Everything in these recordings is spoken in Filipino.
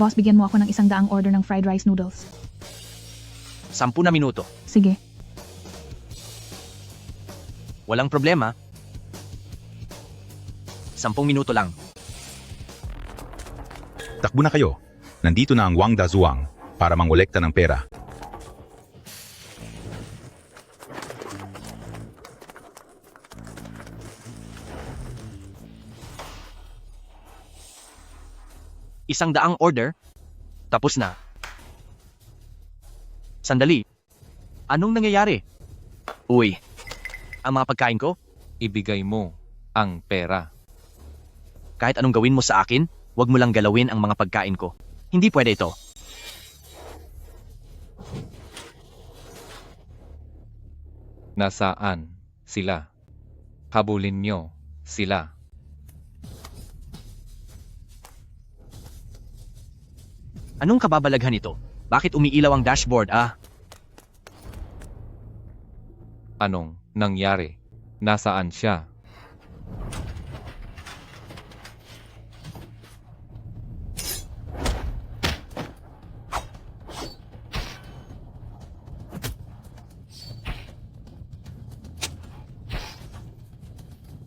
Boss, bigyan mo ako ng 100 order ng fried rice noodles. 10 na minuto. Sige. Walang problema. 10 minuto lang. Takbo na kayo. Nandito na ang Wang Dazuang para mangolekta ng pera. Isang daang order. Tapos na. Sandali. Anong nangyayari? Uy, ang mga pagkain ko, Ibigay mo ang pera. kahit anong gawin mo sa akin, huwag mo lang galawin ang mga pagkain ko. Hindi pwede ito. Nasaan sila? Habulin nyo sila. Anong kababalaghan ito? Bakit umiilaw ang dashboard, Anong nangyari? Nasaan siya?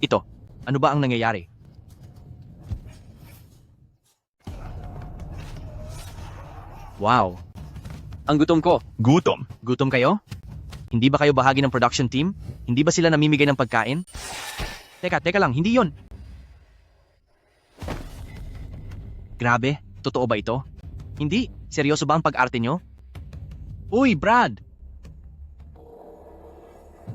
Ito, ano ba ang nangyayari? Wow. Ang gutom ko. Gutom. Gutom kayo? Hindi ba kayo bahagi ng production team? Hindi ba sila namimigay ng pagkain? Teka lang, hindi yon. Grabe, totoo ba ito? Hindi, seryoso ba ang pag-arte nyo? Uy, Brad!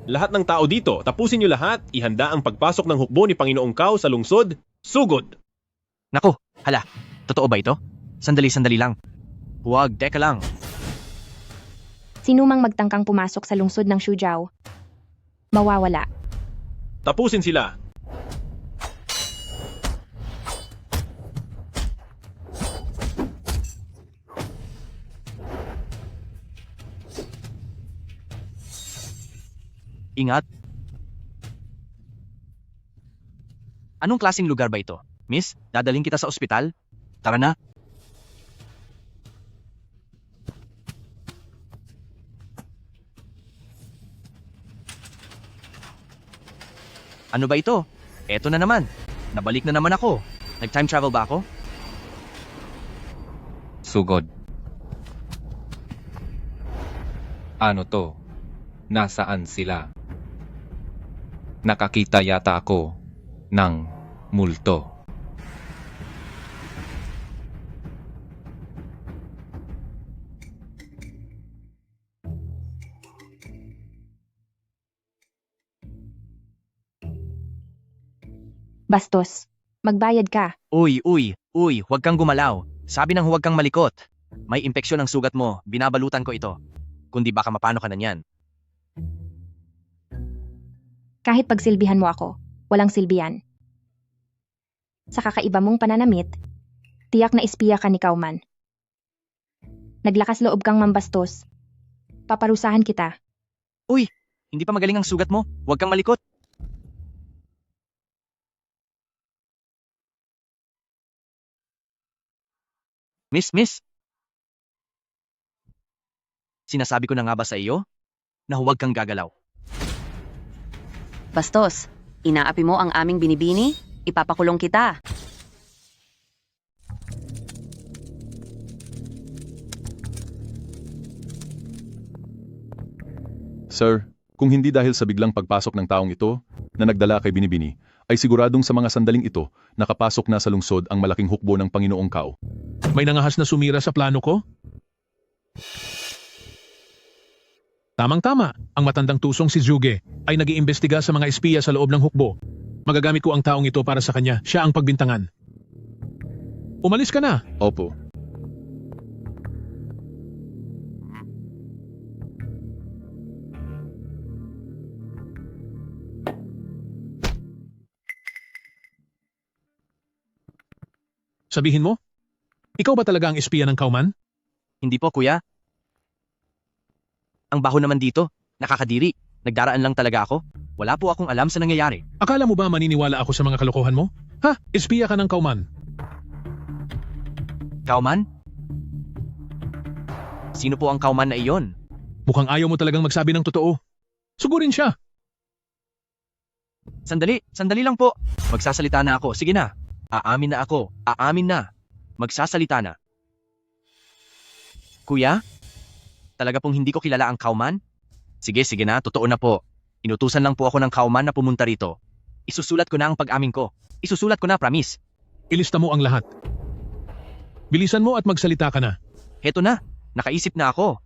Lahat ng tao dito, tapusin niyo lahat, ihanda ang pagpasok ng hukbo ni Panginoong Kao sa lungsod, sugod! Nako, hala, totoo ba ito? Sandali lang. Huwag, teka lang. Sino mang magtangkang pumasok sa lungsod ng Suzhou, mawawala. Tapusin sila! Ingat. Anong klaseng lugar ba ito? Miss, dadalhin kita sa ospital? Tara na. Ano ba ito? Eto na naman. Nabalik na naman ako. Nag-time travel ba ako? Sugod. Ano to? Nasaan sila? Nakakita yata ako ng multo. Bastos, magbayad ka. Uy, huwag kang gumalaw. Sabi ng huwag kang malikot. May impeksyon ang sugat mo, binabalutan ko ito. Kundi baka mapano ka na niyan. Kahit pagsilbihan mo ako, walang silbihan. Sa kakaiba mong pananamit, tiyak na espiya ka ni Kauman. Naglakas loob kang mambastos. Paparusahan kita. Hindi pa magaling ang sugat mo, huwag kang malikot. Miss. Sinasabi ko na nga ba sa iyo na huwag kang gagalaw? Bastos, inaapi mo ang aming binibini? Ipapakulong kita. Sir, kung hindi dahil sa biglang pagpasok ng taong ito na nagdala kay Binibini, ay siguradong sa mga sandaling ito nakapasok na sa lungsod ang malaking hukbo ng Panginoong Kao. May nangahas na sumira sa plano ko? Tamang-tama, ang matandang tusong si Zhuge ay nag-iimbestiga sa mga espiya sa loob ng hukbo. Magagamit ko ang taong ito para sa kanya, siya ang pagbintangan. Umalis ka na. Opo. Sabihin mo, ikaw ba talaga ang espiya ng Kauman? Hindi po, kuya. Ang baho naman dito, nakakadiri. Nagdaraan lang talaga ako. Wala po akong alam sa nangyayari. Akala mo ba maniniwala ako sa mga kalokohan mo? Ha? Espiya ka ng Kauman. Kauman? Sino po ang kauman na iyon? Mukhang ayaw mo talagang magsabi ng totoo. Sugurin siya. Sandali lang po. Magsasalita na ako. Sige na. Aamin na ako. Aamin na. Magsasalita na. Kuya? Talaga pong hindi ko kilala ang kauman? Sige na. Totoo na po. Inutusan lang po ako ng kauman na pumunta rito. Isusulat ko na ang pag-amin ko. Isusulat ko na, promise. Ilista mo ang lahat. Bilisan mo at magsalita ka na. Heto na. Nakaisip na ako.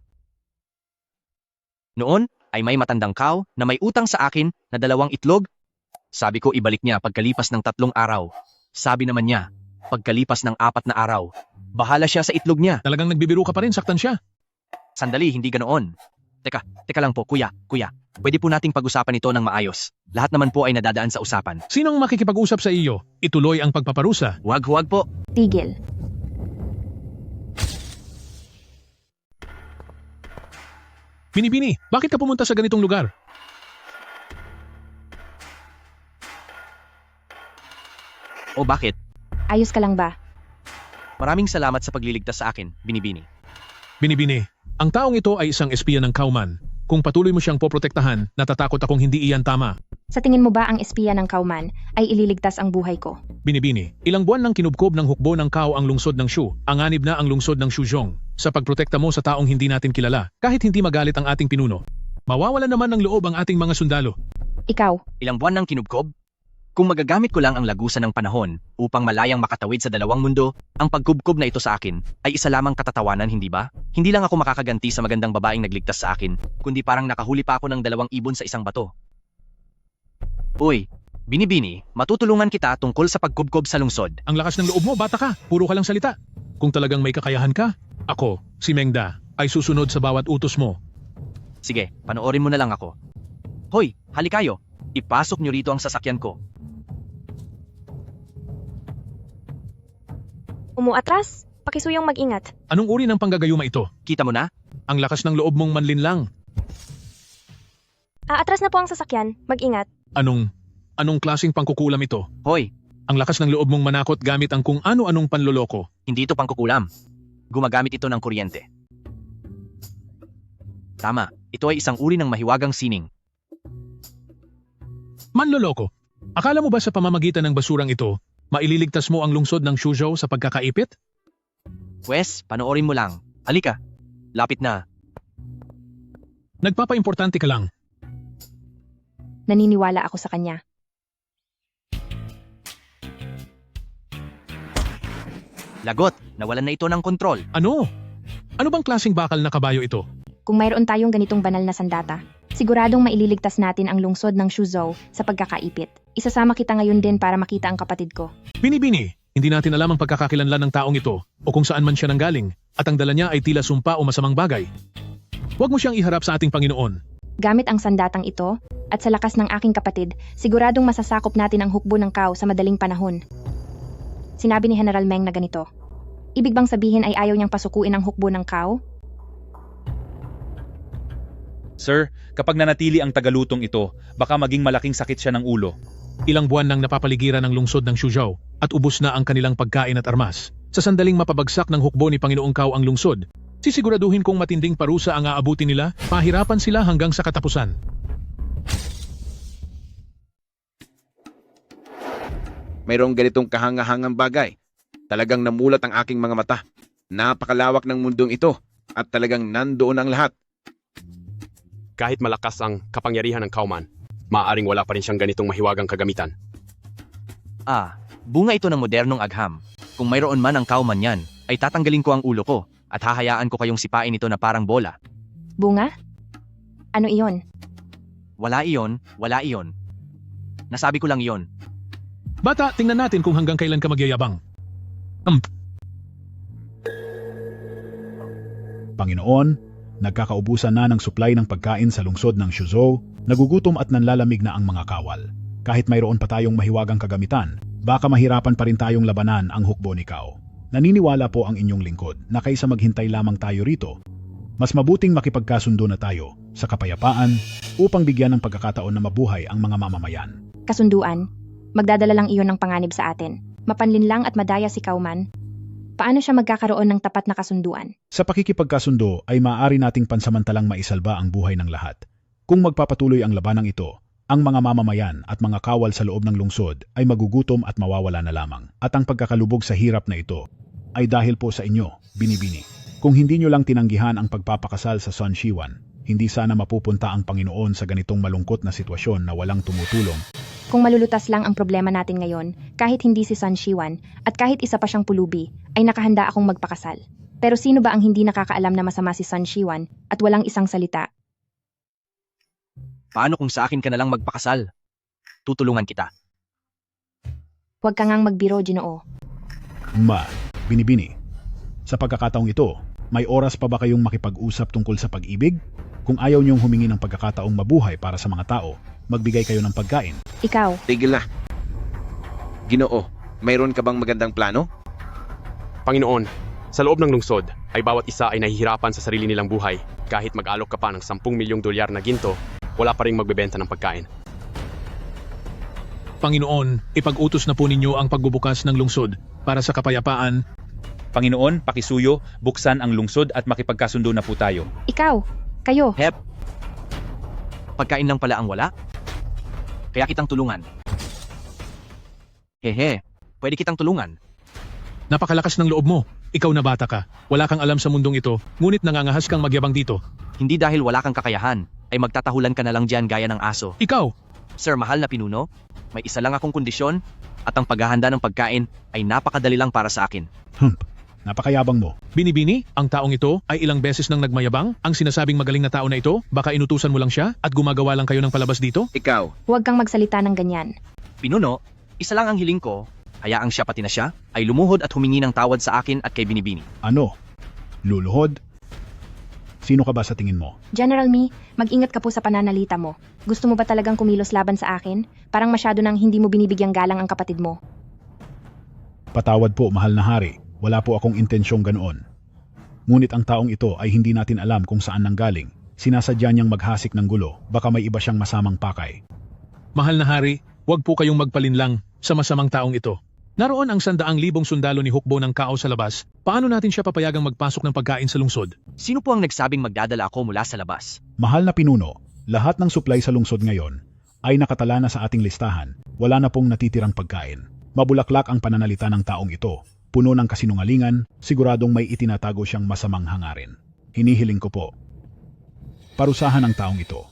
Noon ay may matandang cow na may utang sa akin na 2 itlog. Sabi ko ibalik niya pagkalipas ng 3 araw. Sabi naman niya, pagkalipas ng 4 na araw. Bahala siya sa itlog niya. Talagang nagbibiro ka pa rin, saktan siya. Sandali, hindi ganoon. Teka lang po, kuya. Pwede po nating pag-usapan ito ng maayos. Lahat naman po ay nadadaan sa usapan. Sinong makikipag-usap sa iyo? Ituloy ang pagpaparusa. Huwag po. Tigil. Binibini, bakit ka pumunta sa ganitong lugar? O bakit? Ayos ka lang ba? Maraming salamat sa pagliligtas sa akin, Binibini. Binibini, ang taong ito ay isang espiya ng Kauman. Kung patuloy mo siyang poprotektahan, natatakot akong hindi iyan tama. Sa tingin mo ba ang espiya ng Kauman ay ililigtas ang buhay ko? Binibini, ilang buwan nang kinubkob ng hukbo ng Kao ang lungsod ng Shu, anganib na ang lungsod ng Shuzhong. Sa pagprotekta mo sa taong hindi natin kilala, kahit hindi magalit ang ating pinuno. Mawawalan naman ng loob ang ating mga sundalo. Ikaw, Ilang buwan nang kinubkob? Kung magagamit ko lang ang lagusan ng panahon upang malayang makatawid sa 2 mundo, ang pagkubkob na ito sa akin ay isa lamang katatawanan, hindi ba? Hindi lang ako makakaganti sa magandang babaeng nagligtas sa akin, kundi parang nakahuli pa ako ng 2 ibon sa isang bato. Uy, Binibini, matutulungan kita tungkol sa pagkubkob sa lungsod. Ang lakas ng loob mo, bata ka, puro ka lang salita. Kung talagang may kakayahan ka, ako, si Mengda, ay susunod sa bawat utos mo. Sige, panoorin mo na lang ako. Hoy, halikayo. Ipasok nyo rito ang sasakyan ko. umuatras? Pakisuyong mag-ingat. Anong uri ng panggagayuma ito? Kita mo na? Ang lakas ng loob mong manlinlang. Aatras na po ang sasakyan. Mag-ingat. Anong klaseng pangkukulam ito? Hoy, Ang lakas ng loob mong manakot gamit ang kung ano-anong panloloko. hindi ito pangkukulam. Gumagamit ito ng kuryente. Tama, ito ay isang uri ng mahiwagang sining. Manloloko. Akala mo ba sa pamamagitan ng basurang ito, maililigtas mo ang lungsod ng Shuzhou sa pagkakaipit? Pwes, panoorin mo lang. Halika. Lapit na. Nagpapaimportante ka lang. Naniniwala ako sa kanya. Lagot, nawalan na ito ng kontrol. Ano? Ano bang klaseng bakal na kabayo ito? Kung mayroon tayong ganitong banal na sandata, siguradong maililigtas natin ang lungsod ng Shuzhou sa pagkakaipit. Isasama kita ngayon din para makita ang kapatid ko. Binibini, hindi natin alam ang pagkakakilanlan ng taong ito o kung saan man siya nanggaling at ang dala niya ay tila sumpa o masamang bagay. Huwag mo siyang iharap sa ating Panginoon. Gamit ang sandatang ito at sa lakas ng aking kapatid, siguradong masasakop natin ang hukbo ng Kao sa madaling panahon. Sinabi ni General Meng na ganito. Ibig bang sabihin ay ayaw niyang pasukuin ang hukbo ng Kao? Sir, kapag nanatili ang tagalutong ito, baka maging malaking sakit siya ng ulo. Ilang buwan nang napapaligiran ng lungsod ng Shuzhou at ubos na ang kanilang pagkain at armas. Sa sandaling mapabagsak ng hukbo ni Panginoong Kao ang lungsod, sisiguraduhin kong matinding parusa ang aabutin nila, pahirapan sila hanggang sa katapusan. Mayroong ganitong kahangahangang bagay. Talagang namulat ang aking mga mata. Napakalawak ng mundong ito at talagang nandoon ang lahat. Kahit malakas ang kapangyarihan ng Kauman, maaaring wala pa rin siyang ganitong mahiwagang kagamitan. Bunga ito ng modernong agham. Kung mayroon man ang kauman yan, ay tatanggalin ko ang ulo ko at hahayaan ko kayong sipain ito na parang bola. Bunga? Ano iyon? Wala iyon. Nasabi ko lang iyon. Bata, tingnan natin kung hanggang kailan ka magyayabang. Panginoon, nagkakaubusan na ng supply ng pagkain sa lungsod ng Shuzhou, nagugutom at nanlalamig na ang mga kawal. Kahit mayroon pa tayong mahiwagang kagamitan, baka mahirapan pa rin tayong labanan ang hukbo ni Kao. Naniniwala po ang inyong lingkod na kaysa maghintay lamang tayo rito, mas mabuting makipagkasundo na tayo sa kapayapaan upang bigyan ng pagkakataon na mabuhay ang mga mamamayan. Kasunduan? Magdadala lang iyon ng panganib sa atin. Mapanlinlang at madaya si Kauman. Paano siya magkakaroon ng tapat na kasunduan? Sa pakikipagkasundo ay maaari nating pansamantalang maisalba ang buhay ng lahat. Kung magpapatuloy ang labanang ito, ang mga mamamayan at mga kawal sa loob ng lungsod ay magugutom at mawawala na lamang. At ang pagkakalubog sa hirap na ito ay dahil po sa inyo, Binibini. Kung hindi nyo lang tinanggihan ang pagpapakasal sa Sun Shiwan, hindi sana mapupunta ang Panginoon sa ganitong malungkot na sitwasyon na walang tumutulong. Kung malulutas lang ang problema natin ngayon, kahit hindi si Sun Shiwan at kahit isa pa siyang pulubi, ay nakahanda akong magpakasal. Pero sino ba ang hindi nakakaalam na masama si Sun Shiwan at walang isang salita? Paano kung sa akin ka na lang magpakasal? Tutulungan kita. Huwag ka ngang magbiro, Ginoo. Binibini. Sa pagkakataong ito, may oras pa ba kayong makipag-usap tungkol sa pag-ibig? Kung ayaw niyong humingi ng pagkakataong mabuhay para sa mga tao, magbigay kayo ng pagkain. Ikaw, Tigil na. Ginoo, mayroon ka bang magandang plano? Panginoon, sa loob ng lungsod ay bawat isa ay nahihirapan sa sarili nilang buhay. Kahit mag-alok ka pa ng 10 milyong dolyar na ginto, wala pa rin magbebenta ng pagkain. Panginoon, ipag-utos na po ninyo ang pagbubukas ng lungsod para sa kapayapaan. Panginoon, pakisuyo, buksan ang lungsod at makipagkasundo na po tayo. ikaw, kayo. Hep, pagkain lang pala ang wala? Kaya kitang tulungan. Hehe, pwede kitang tulungan. Napakalakas ng loob mo. Ikaw na bata ka. Wala kang alam sa mundong ito, ngunit nangangahas kang magyabang dito. Hindi dahil wala kang kakayahan, ay magtatahulan ka na lang dyan gaya ng aso. Ikaw, Sir, mahal na pinuno, may isa lang akong kondisyon, at ang paghahanda ng pagkain ay napakadali lang para sa akin. Napakayabang mo. Binibini, ang taong ito ay ilang beses nang nagmayabang. Ang sinasabing magaling na tao na ito, baka inutusan mo lang siya at gumagawa lang kayo ng palabas dito? Ikaw, Huwag kang magsalita ng ganyan. Pinuno, isa lang ang hiling ko, hayaang siya pati na siya, ay lumuhod at humingi ng tawad sa akin at kay Binibini. Ano? Luluhod? Sino ka ba sa tingin mo? General Me, mag-ingat ka po sa pananalita mo. Gusto mo ba talagang kumilos laban sa akin? Parang masyado nang hindi mo binibigyang galang ang kapatid mo. Patawad po, mahal na hari. Wala po akong intensyong ganoon. Ngunit ang taong ito ay hindi natin alam kung saan nanggaling. Sinasadya niyang maghasik ng gulo, baka may iba siyang masamang pakay. Mahal na hari, huwag po kayong magpalinlang sa masamang taong ito. Naroon ang 100,000 sundalo ni Hukbo ng Kao sa labas. Paano natin siya papayagang magpasok ng pagkain sa lungsod? Sino po ang nagsabing magdadala ako mula sa labas? Mahal na pinuno, lahat ng supply sa lungsod ngayon ay nakatala na sa ating listahan. Wala na pong natitirang pagkain. Mabulaklak ang pananalita ng taong ito. Puno ng kasinungalingan, siguradong may itinatago siyang masamang hangarin. Hinihiling ko po, parusahan ang taong ito.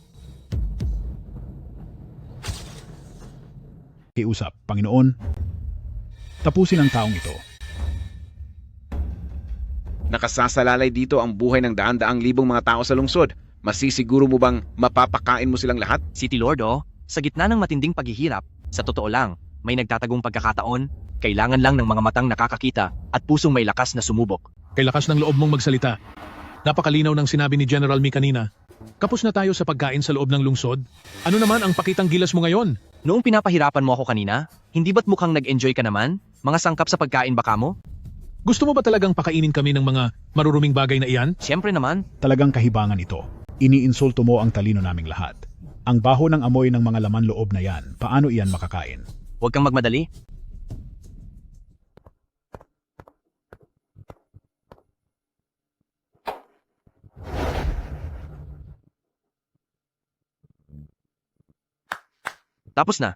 Kiusap, Panginoon, tapusin ang taong ito. nakasasalalay dito ang buhay ng daan-daang libong mga tao sa lungsod. Masisiguro mo bang mapapakain mo silang lahat? City Lord, sa gitna ng matinding paghihirap, sa totoo lang, may nagtatagong pagkakataon, kailangan lang ng mga matang nakakakita at pusong may lakas na sumubok. Kay lakas ng loob mong magsalita. Napakalinaw ng sinabi ni General Mi kanina. Kapos na tayo sa pagkain sa loob ng lungsod. Ano naman ang pakitang gilas mo ngayon? Noong pinapahirapan mo ako kanina, hindi ba't mukhang nag-enjoy ka naman? Mga sangkap sa pagkain baka mo? Gusto mo ba talagang pakainin kami ng mga maruruming bagay na iyan? Siyempre naman. Talagang kahibangan ito. Iniinsulto mo ang talino naming lahat. Ang baho ng amoy ng mga laman loob na yan, paano iyan makakain? Huwag kang magmadali. Tapos na.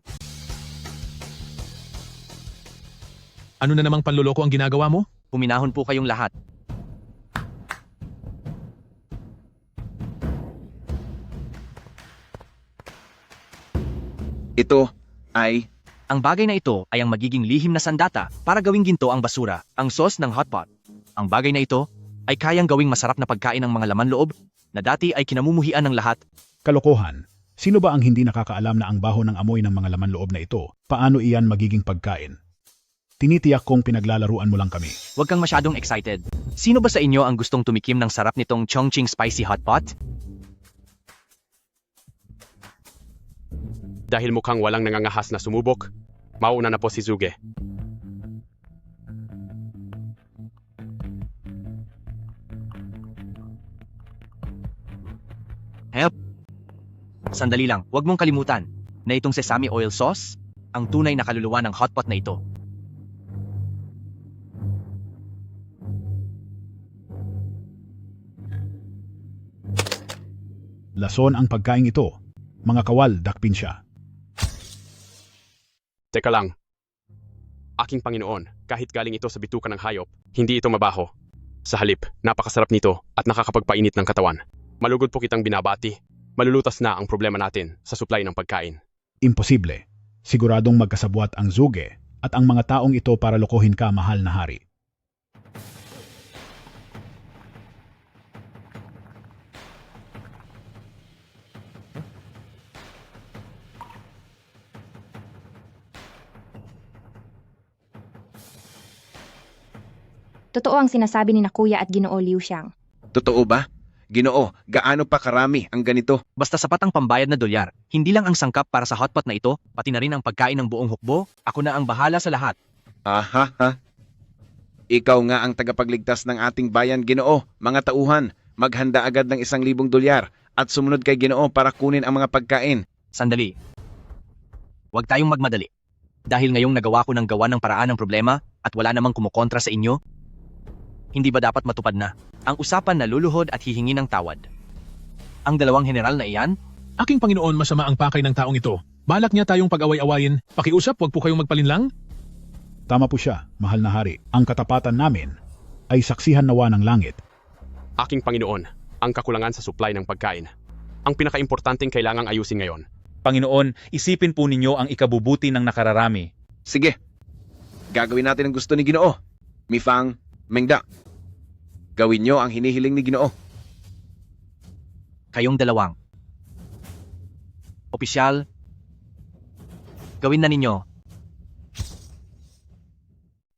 Ano na namang panloloko ang ginagawa mo? Puminahon po kayong lahat. Ito ay... Ang bagay na ito ay ang magiging lihim na sandata para gawing ginto ang basura, ang sauce ng hotpot. Ang bagay na ito ay kayang gawing masarap na pagkain ng mga laman loob na dati ay kinamumuhian ng lahat. Kalokohan. Sino ba ang hindi nakakaalam na ang baho ng amoy ng mga laman loob na ito? Paano iyan magiging pagkain? Tinitiyak kong pinaglalaruan mo lang kami. Huwag kang masyadong excited. Sino ba sa inyo ang gustong tumikim ng sarap nitong Chongqing Spicy Hot Pot? Dahil mukhang walang nangangahas na sumubok, mauna na po si Zuge. Help! Sandali lang, huwag mong kalimutan na itong sesame oil sauce, ang tunay na kaluluwa ng hotpot na ito. Lason ang pagkain ito. Mga kawal, dakpin siya. Teka lang. Aking Panginoon, kahit galing ito sa bituka ng hayop, hindi ito mabaho. Sa halip, napakasarap nito at nakakapagpainit ng katawan. Malugod po kitang binabati. Malulutas na ang problema natin sa supply ng pagkain. Imposible. Siguradong magkasabwat ang Zuge at ang mga taong ito para lokohin ka, mahal na hari. Totoo ang sinasabi ni na Kuya at Ginoo Liu Xiang. Totoo ba? Ginoo, gaano pa karami ang ganito? Basta sapat ang pambayad na dolyar. Hindi lang ang sangkap para sa hotpot na ito, pati na rin ang pagkain ng buong hukbo. Ako na ang bahala sa lahat. Aha, ha? Ikaw nga ang tagapagligtas ng ating bayan, Ginoo. Mga tauhan, maghanda agad ng 1,000 dolyar at sumunod kay Ginoo para kunin ang mga pagkain. Sandali. Huwag tayong magmadali. Dahil ngayong nagawa ko ng gawa ng paraan ng problema at wala namang kumukontra sa inyo, hindi ba dapat matupad na ang usapan na luluhod at hihingi ng tawad? Ang dalawang general na iyan? Aking Panginoon, masama ang pakay ng taong ito. Balak niya tayong pag-away-awayin. Pakiusap, huwag po kayong magpalinlang. Tama po siya, mahal na hari. Ang katapatan namin ay saksihan nawa ng langit. Aking Panginoon, ang kakulangan sa supply ng pagkain. Ang pinakaimportanteng kailangang ayusin ngayon. Panginoon, isipin po ninyo ang ikabubuti ng nakararami. Sige, gagawin natin ang gusto ni Ginoo. Mifang, Mengda, gawin nyo ang hinihiling ni Ginoo. Kayong dalawang. Opisyal, gawin na ninyo.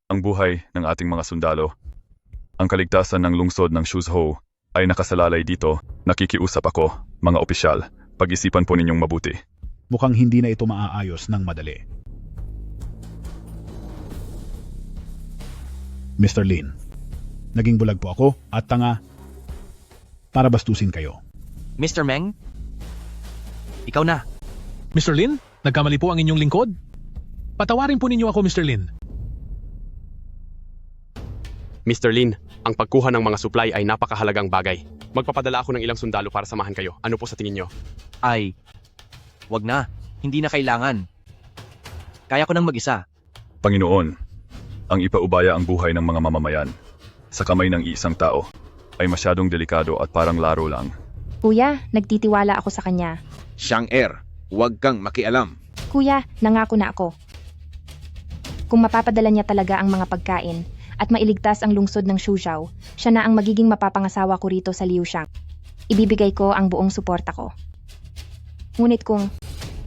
Ang buhay ng ating mga sundalo. Ang kaligtasan ng lungsod ng Shuzhou ay nakasalalay dito. Nakikiusap ako, mga opisyal. Pag-isipan po ninyong mabuti. Mukhang hindi na ito maaayos ng madali. Mr. Lin, naging bulag po ako at tanga para bastusin kayo. Mr. Meng? Ikaw na. Mr. Lin, nagkamali po ang inyong lingkod. Patawarin po ninyo ako, Mr. Lin. Mr. Lin, ang pagkuha ng mga supply ay napakahalagang bagay. Magpapadala ako ng ilang sundalo para samahan kayo. Ano po sa tingin nyo? Ay, wag na. Hindi na kailangan. Kaya ko nang mag-isa. Panginoon, ang ipaubaya ang buhay ng mga mamamayan sa kamay ng isang tao ay masyadong delikado at parang laro lang. Kuya, nagtitiwala ako sa kanya. Xiang-er, huwag kang makialam. Kuya, nangako na ako. Kung mapapadala niya talaga ang mga pagkain at mailigtas ang lungsod ng Shuzhou, siya na ang magiging mapapangasawa ko rito sa Liu Xiang. Ibibigay ko ang buong suporta ko. Ngunit kung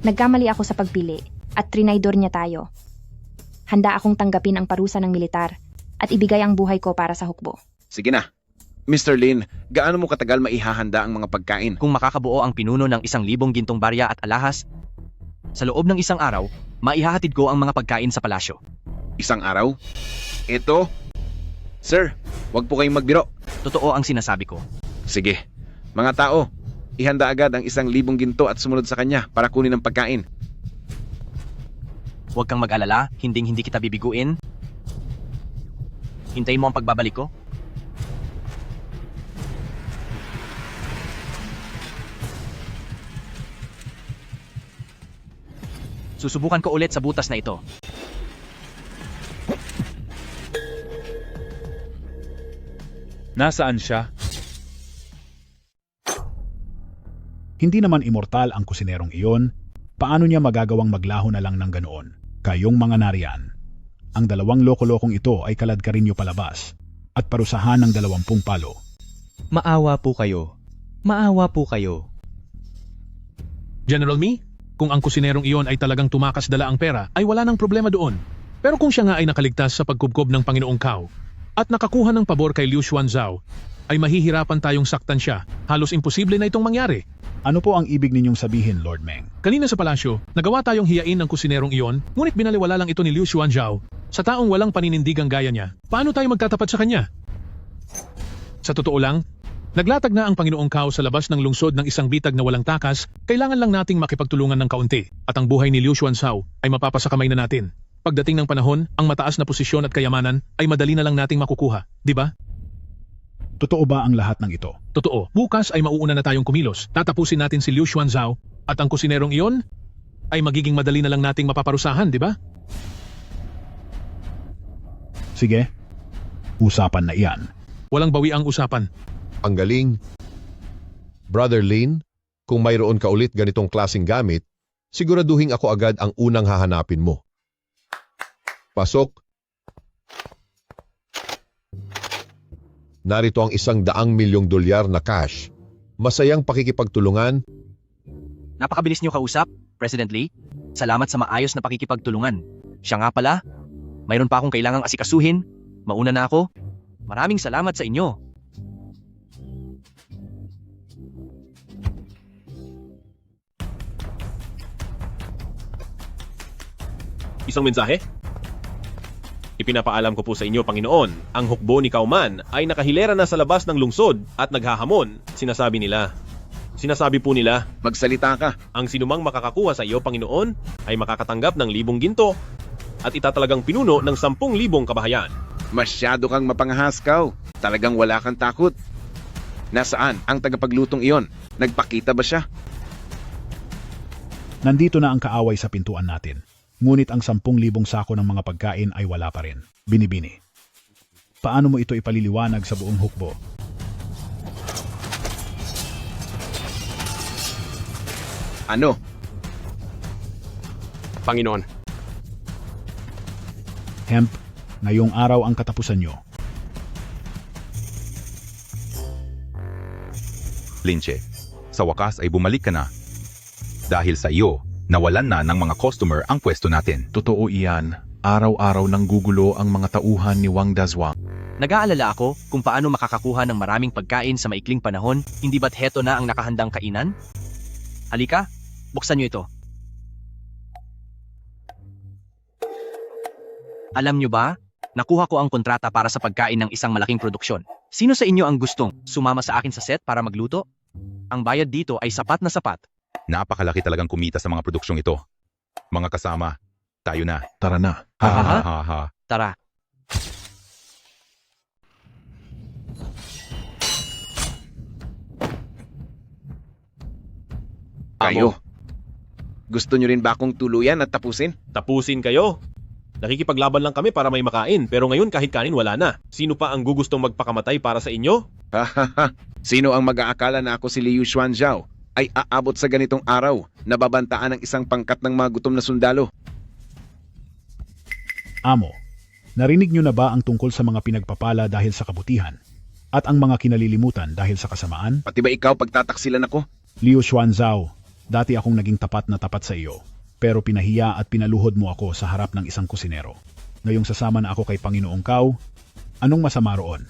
nagkamali ako sa pagpili at trinaydor niya tayo, handa akong tanggapin ang parusa ng militar at ibigay ang buhay ko para sa hukbo. Sige na. Mr. Lin, gaano mo katagal maihahanda ang mga pagkain? Kung makakabuo ang pinuno ng 1,000 gintong barya at alahas, sa loob ng 1 araw, maihahatid ko ang mga pagkain sa palasyo. 1 araw? Ito? Sir, wag po kayong magbiro. Totoo ang sinasabi ko. Sige. Mga tao, ihanda agad ang 1,000 ginto at sumunod sa kanya para kunin ang pagkain. Huwag kang mag-alala, hindi kita bibiguin. Hintayin mo ang pagbabalik ko. Susubukan ko ulit sa butas na ito. Nasaan siya? Hindi naman immortal ang kusinerong iyon. Paano niya magagawang maglaho na lang ng ganoon? Kayong mga nariyan. Ang 2 loko-lokong ito ay kaladkarin niyo palabas at parusahan ng 20 palo. Maawa po kayo. Maawa po kayo. General Mi, kung ang kusinerong iyon ay talagang tumakas dala ang pera, ay wala nang problema doon. Pero kung siya nga ay nakaligtas sa pagkubkob ng Panginoong Cao at nakakuha ng pabor kay Liu Xuanzao, ay mahihirapan tayong saktan siya. Halos imposible na itong mangyari. Ano po ang ibig ninyong sabihin, Lord Meng? Kanina sa palasyo, nagawa tayong hiyain ng kusinerong iyon, ngunit binaliwala lang ito ni Liu Xuanzao. Sa taong walang paninindigang gaya niya, paano tayo magtatapat sa kanya? Sa totoo lang, naglatag na ang Panginoong Cao sa labas ng lungsod ng isang bitag na walang takas, kailangan lang nating makipagtulungan ng kaunti, at ang buhay ni Liu Xuanzao ay mapapasakamay na natin. Pagdating ng panahon, ang mataas na posisyon at kayamanan ay madali na lang nating makukuha, di ba? Totoo ba ang lahat ng ito? Totoo, bukas ay mauuna na tayong kumilos. Tatapusin natin si Liu Xuanzao at ang kusinerong iyon ay magiging madali na lang nating mapaparusahan, di ba? Sige, usapan na iyan. Walang bawi ang usapan. Ang galing. Brother Lin, kung mayroon ka ulit ganitong klaseng gamit, siguraduhin ako agad ang unang hahanapin mo. Pasok. Narito ang $100 milyong na cash. Masayang pakikipagtulungan. Napakabilis niyo kausap, President Lee. Salamat sa maayos na pakikipagtulungan. Siya nga pala, mayroon pa akong kailangang asikasuhin. Mauna na ako. Maraming salamat sa inyo. Isang mensahe? Ipinapaalam ko po sa inyo, Panginoon, ang hukbo ni Kauman ay nakahilera na sa labas ng lungsod at naghahamon, sinasabi nila. Sinasabi po nila, Magsalita ka. ang sinumang makakakuha sa iyo, Panginoon, ay makakatanggap ng 1,000 ginto at itatalagang pinuno ng 10,000 kabahayan. Masyado kang mapangahaskaw. Talagang wala kang takot. Nasaan ang tagapaglutong iyon? Nagpakita ba siya? Nandito na ang kaaway sa pintuan natin. Ngunit ang 10,000 sako ng mga pagkain ay wala pa rin. Binibini. Paano mo ito ipaliliwanag sa buong hukbo? Ano? Panginoon, Hemp, ngayong araw ang katapusan nyo. Linche, sa wakas ay bumalik ka na. Dahil sa iyo, nawalan na ng mga customer ang pwesto natin. Totoo iyan. Araw-araw nang gugulo ang mga tauhan ni Wang Dazhuang. Nag-aalala ako kung paano makakakuha ng maraming pagkain sa maikling panahon, hindi ba't heto na ang nakahandang kainan? Halika, buksan niyo ito. Alam niyo ba, nakuha ko ang kontrata para sa pagkain ng isang malaking produksyon. Sino sa inyo ang gustong sumama sa akin sa set para magluto? Ang bayad dito ay sapat na sapat. Napakalaki talagang kumita sa mga produksyong ito. Mga kasama, tayo na. Tara na. Ha ha ha ha ha. Tara. Kayo. Gusto nyo rin ba akong tuluyan at tapusin? Tapusin kayo. Nakikipaglaban lang kami para may makain, pero ngayon kahit kanin wala na. Sino pa ang gugustong magpakamatay para sa inyo? Hahaha. Sino ang mag-aakala na ako si Liu Xuanzao ay aabot sa ganitong araw na babantaan ng isang pangkat ng mga gutom na sundalo? Amo, narinig nyo na ba ang tungkol sa mga pinagpapala dahil sa kabutihan? At ang mga kinalilimutan dahil sa kasamaan? Pati ba ikaw pagtataksilan ako? Liu Xuanzao, dati akong naging tapat na tapat sa iyo. Pero pinahiya at pinaluhod mo ako sa harap ng isang kusinero. Ngayong sasama na ako kay Panginoong Kao, anong masama roon?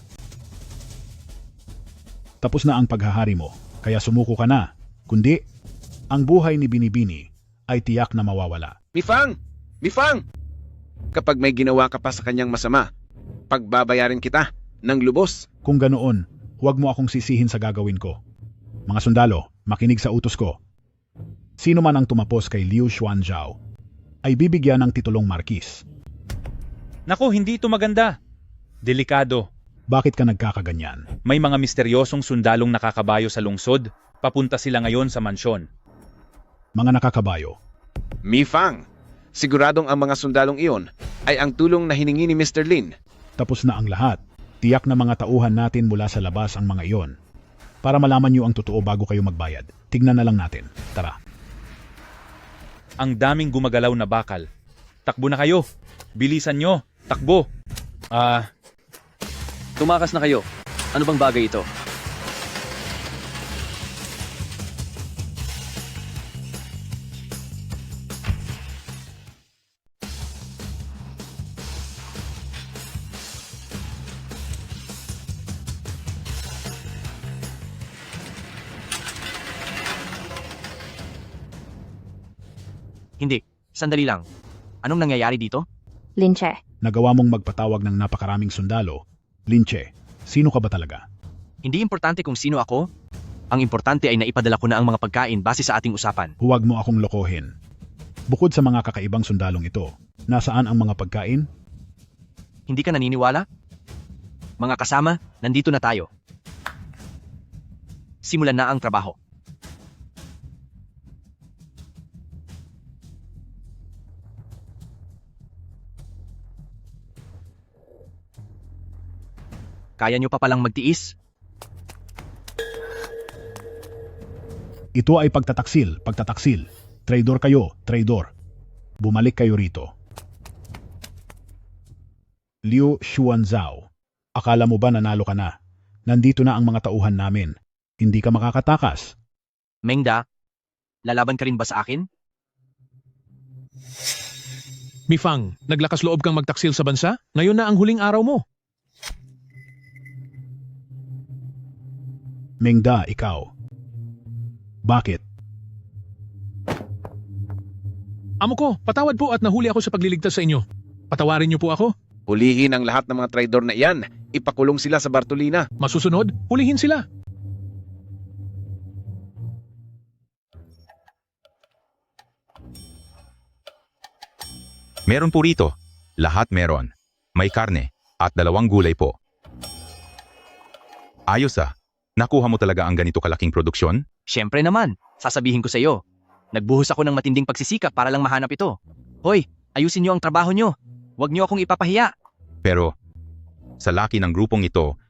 Tapos na ang paghahari mo, kaya sumuko ka na. Kundi, ang buhay ni Binibini ay tiyak na mawawala. Mifang! Mifang! Kapag may ginawa ka pa sa kanyang masama, pagbabayarin kita ng lubos. Kung ganoon, huwag mo akong sisihin sa gagawin ko. Mga sundalo, makinig sa utos ko. Sino man ang tumapos kay Liu Xuanzao ay bibigyan ng titulong markis. Naku, hindi ito maganda. Delikado. Bakit ka nagkakaganyan? May mga misteryosong sundalong nakakabayo sa lungsod. Papunta sila ngayon sa mansyon. Mga nakakabayo. Mifang! Siguradong ang mga sundalong iyon ay ang tulong na hiningi ni Mr. Lin. Tapos na ang lahat. Tiyak na mga tauhan natin mula sa labas ang mga iyon. Para malaman niyo ang totoo bago kayo magbayad. Tignan na lang natin. Tara. Ang daming gumagalaw na bakal. Takbo na kayo. Bilisan nyo. Takbo. Tumakas na kayo. Ano bang bagay ito? Hindi. Sandali lang. Anong nangyayari dito? Linche, Nagawa mong magpatawag ng napakaraming sundalo. Linche, sino ka ba talaga? Hindi importante kung sino ako. Ang importante ay naipadala ko na ang mga pagkain base sa ating usapan. Huwag mo akong lokohin. Bukod sa mga kakaibang sundalong ito, nasaan ang mga pagkain? Hindi ka naniniwala? Mga kasama, nandito na tayo. Simulan na ang trabaho. Kaya nyo pa palang magtiis? Ito ay pagtataksil. Traidor kayo, traidor. Bumalik kayo rito. Liu Xuanzao, akala mo ba nanalo ka na? Nandito na ang mga tauhan namin. Hindi ka makakatakas. Mengda, lalaban ka rin ba sa akin? Mifang, naglakas loob kang magtaksil sa bansa? Ngayon na ang huling araw mo. Mengda, ikaw. Bakit? Amo ko, patawad po at nahuli ako sa pagliligtas sa inyo. Patawarin niyo po ako. Hulihin ang lahat ng mga traidor na iyan. Ipakulong sila sa Bartolina. Masusunod, hulihin sila. Meron po rito. Lahat meron. May karne at 2 gulay po. Ayos ah. Nakuha mo talaga ang ganito kalaking produksyon? Siyempre naman, sasabihin ko sa iyo. Nagbuhos ako ng matinding pagsisikap para lang mahanap ito. Hoy, ayusin niyo ang trabaho niyo. Huwag niyo akong ipapahiya. Pero, sa laki ng grupong ito,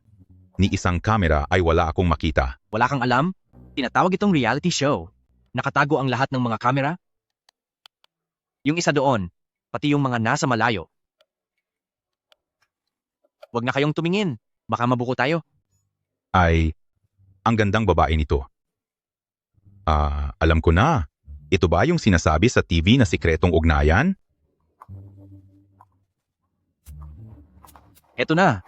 ni isang kamera ay wala akong makita. Wala kang alam? Tinatawag itong reality show. Nakatago ang lahat ng mga kamera. Yung isa doon, pati yung mga nasa malayo. Huwag na kayong tumingin. Baka mabuko tayo. Ay, ang gandang babae nito. Alam ko na. Ito ba yung sinasabi sa TV na sikretong ugnayan? Eto na.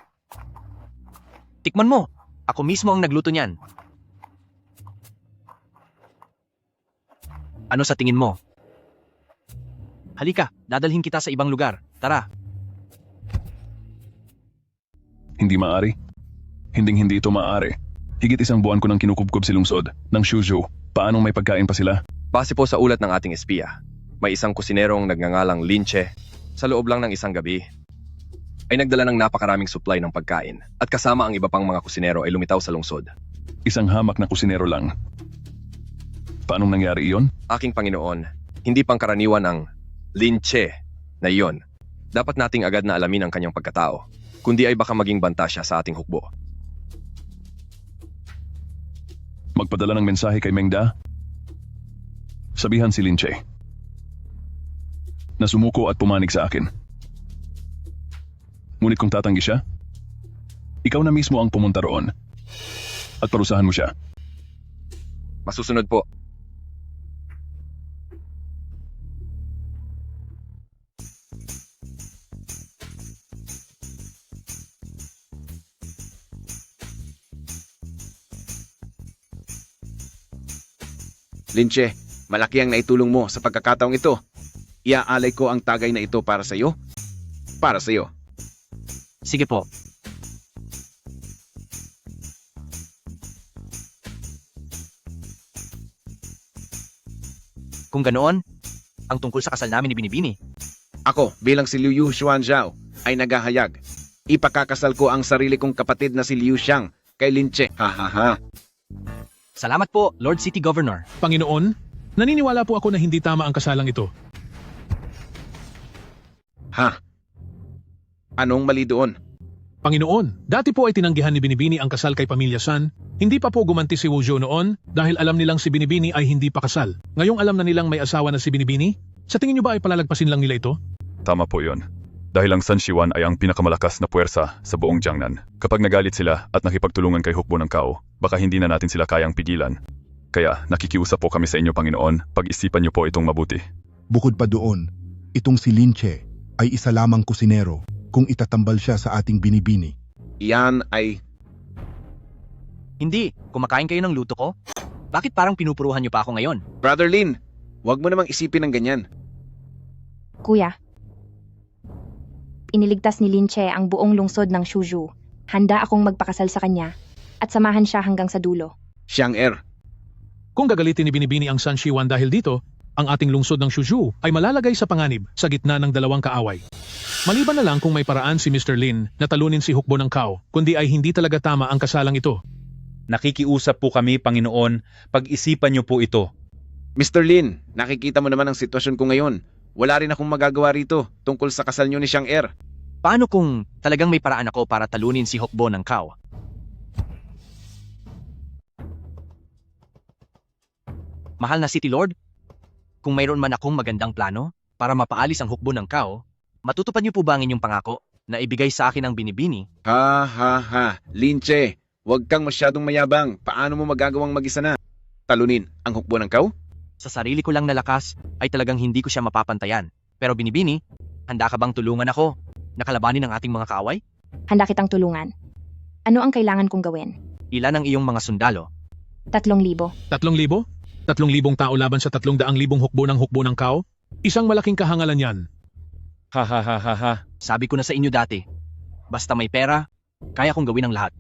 Tikman mo. Ako mismo ang nagluto niyan. Ano sa tingin mo? Halika, dadalhin kita sa ibang lugar. Tara. Hindi maaari. Hindi ito maaari. Higit 1 buwan ko nang kinukubkob si lungsod ng Shuzhou. Paanong may pagkain pa sila? Base po sa ulat ng ating espiya, may isang kusinerong nagngangalang Linche sa loob lang ng isang gabi ay nagdala ng napakaraming supply ng pagkain at kasama ang iba pang mga kusinero ay lumitaw sa lungsod. Isang hamak na kusinero lang. Paanong nangyari iyon? Aking Panginoon, hindi pangkaraniwan ang Linche na iyon. Dapat nating agad na alamin ang kanyang pagkatao, kundi ay baka maging banta siya sa ating hukbo. Magpadala ng mensahe kay Mengda. Sabihan si Linche na sumuko at pumanig sa akin. Ngunit kung tatanggi siya, ikaw na mismo ang pumunta roon at parusahan mo siya. Masusunod po. Linche, malaki ang naitulong mo sa pagkakataong ito. Iaalay ko ang tagay na ito para sa iyo. Para sa iyo. Sige po. Kung ganoon, ang tungkol sa kasal namin ni Binibini. Ako, bilang si Liu Xuanzao, ay naghahayag. Ipakakasal ko ang sarili kong kapatid na si Liu Xiang kay Linche. Ha. Salamat po, Lord City Governor. Panginoon, naniniwala po ako na hindi tama ang kasalang ito. Ha? Anong mali doon? Panginoon, dati po ay tinanggihan ni Binibini ang kasal kay Pamilya San. Hindi pa po gumanti si Wu Zhou noon dahil alam nilang si Binibini ay hindi pa kasal. Ngayong alam na nilang may asawa na si Binibini, sa tingin niyo ba ay palalagpasin lang nila ito? Tama po yon. Dahil ang San Shiwan ay ang pinakamalakas na puwersa sa buong Jiangnan. Kapag nagalit sila at nakipagtulungan kay Hukbo ng Kao, baka hindi na natin sila kayang pigilan. Kaya nakikiusap po kami sa inyo, Panginoon, pag-isipan niyo po itong mabuti. Bukod pa doon, itong si Linche ay isa lamang kusinero kung itatambal siya sa ating Binibini. Iyan ay... Hindi, kumakain kayo ng luto ko? Bakit parang pinupuruhan niyo pa ako ngayon? Brother Lin, huwag mo namang isipin ng ganyan. Kuya, iniligtas ni Linche ang buong lungsod ng Shuzhou. Handa akong magpakasal sa kanya at samahan siya hanggang sa dulo. Xiang Kung gagalitin ni Binibini ang San Shiwan dahil dito, ang ating lungsod ng Shuzhou ay malalagay sa panganib sa gitna ng dalawang kaaway. Maliban na lang kung may paraan si Mr. Lin na talunin si Hukbo ng Kao, kundi ay hindi talaga tama ang kasalang ito. Nakikiusap po kami, Panginoon. Pag-isipan niyo po ito. Mr. Lin, nakikita mo naman ang sitwasyon ko ngayon. Wala rin akong magagawa rito tungkol sa kasal niyo ni Xiang-Er. Paano kung talagang may paraan ako para talunin si Hukbo ng Kao? Mahal na City Lord, kung mayroon man akong magandang plano para mapaalis ang Hukbo ng Kao, matutupad niyo po ba ang inyong pangako na ibigay sa akin ang binibini? Ha, Linche, huwag kang masyadong mayabang. Paano mo magagawang mag-isa na? Talunin ang Hukbo ng Kao? Sa sarili ko lang na lakas ay talagang hindi ko siya mapapantayan. Pero binibini, handa ka bang tulungan ako na kalabanin ang ating mga kaaway? Handa kitang tulungan. Ano ang kailangan kong gawin? Ilan ang iyong mga sundalo? 3,000. 3,000? 3,000 tao laban sa 300,000 hukbo ng Kao? Isang malaking kahangalan yan. Ha. Sabi ko na sa inyo dati, basta may pera, kaya kong gawin ang lahat.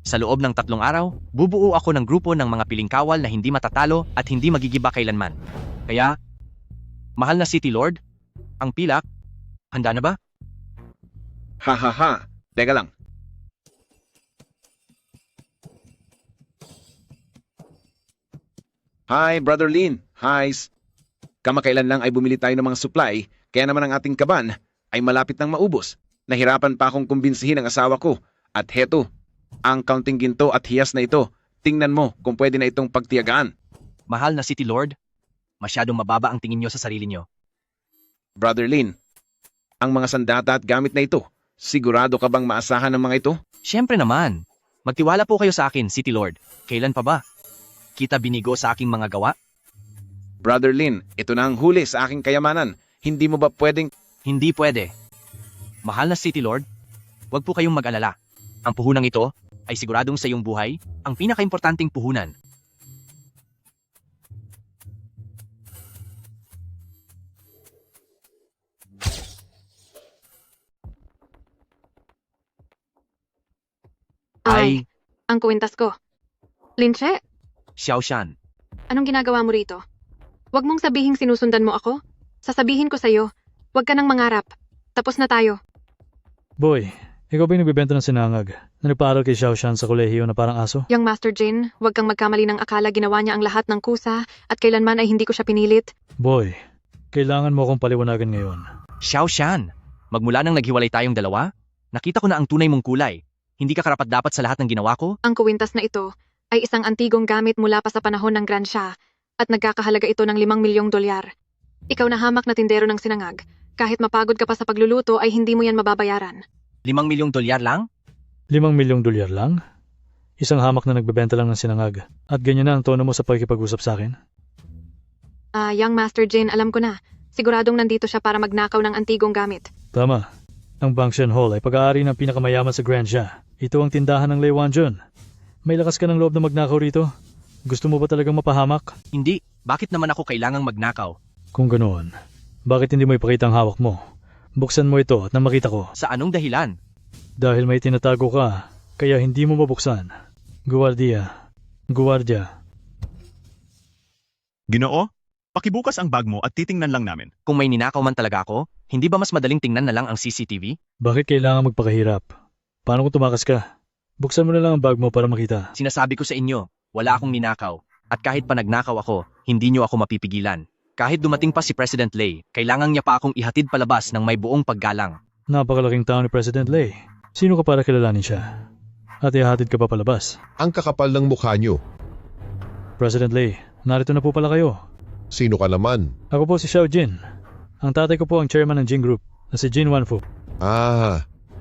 Sa loob ng 3 araw, bubuo ako ng grupo ng mga piling kawal na hindi matatalo at hindi magigiba kailanman. Kaya, mahal na City Lord, ang pilak, handa na ba? Ha. Teka lang. Hi, Brother Lin. Hi. Kamakailan lang ay bumili tayo ng mga supply, kaya naman ang ating kaban ay malapit nang maubos. Nahirapan pa akong kumbinsihin ang asawa ko. At heto, ang kaunting ginto at hiyas na ito, tingnan mo kung pwede na itong pagtiyagaan. Mahal na City Lord, masyadong mababa ang tingin nyo sa sarili nyo. Brother Lin, ang mga sandata at gamit na ito, sigurado ka bang maasahan ng mga ito? Siyempre naman. Magtiwala po kayo sa akin, City Lord. Kailan pa ba? Kita binigo sa aking mga gawa? Brother Lin, ito na ang huli sa aking kayamanan. Hindi mo ba pwedeng... Hindi pwede. Mahal na City Lord, huwag po kayong mag-alala. Ang puhunang ito ay siguradong sa iyong buhay ang pinakaimportanteng puhunan. Ay, ang kuwintas ko. Linche, Xiao Shan, anong ginagawa mo rito? Huwag mong sabihing sinusundan mo ako. Sasabihin ko sa'yo, huwag ka nang mangarap. Tapos na tayo. Boy, ikaw ba yung nagbibenta ng sinangag na nagpaaral kay Xiao Shan sa kolehiyo na parang aso? Young Master Jin, huwag kang magkamali ng akala ginawa niya ang lahat ng kusa at kailanman ay hindi ko siya pinilit. Boy, kailangan mo akong paliwanagan ngayon. Xiao Shan, magmula nang naghiwalay tayong dalawa, nakita ko na ang tunay mong kulay. Hindi ka karapat-dapat sa lahat ng ginawa ko? Ang kuwintas na ito ay isang antigong gamit mula pa sa panahon ng Grand Shah at nagkakahalaga ito ng $5 milyong. Ikaw na hamak na tindero ng sinangag. Kahit mapagod ka pa sa pagluluto ay hindi mo yan mababayaran. $5 milyong lang? $5 milyong lang? Isang hamak na nagbebenta lang ng sinangag. At ganyan na ang tono mo sa pagkipag-usap sa akin? Young Master Jin, alam ko na. Siguradong nandito siya para magnakaw ng antigong gamit. Tama. Ang Bangshan Hall ay pag-aari ng pinakamayaman sa Grand Shah. Ito ang tindahan ng Lei Wanjun. May lakas ka ng loob na magnakaw rito? Gusto mo ba talagang mapahamak? Hindi. Bakit naman ako kailangang magnakaw? Kung ganoon, bakit hindi mo ipakita ang hawak mo? Buksan mo ito at nang makita ko. Sa anong dahilan? Dahil may tinatago ka, kaya hindi mo mabuksan. Guardia. Ginoo, pakibukas ang bag mo at titingnan lang namin. Kung may ninakaw man talaga ako, hindi ba mas madaling tingnan na lang ang CCTV? Bakit kailangan magpakahirap? Paano kung tumakas ka? Buksan mo na lang ang bag mo para makita. Sinasabi ko sa inyo, wala akong ninakaw. At kahit pa nagnakaw ako, hindi niyo ako mapipigilan. Kahit dumating pa si President Lei, kailangan niya pa akong ihatid palabas ng may buong paggalang. Napakalaking tao ni President Lei. Sino ka para kilalanin siya? At ihatid ka pa palabas? Ang kakapal ng mukha niyo. President Lei, narito na po pala kayo. Sino ka naman? Ako po si Xiao Jin. Ang tatay ko po ang chairman ng Jin Group, na si Jin Wanfu.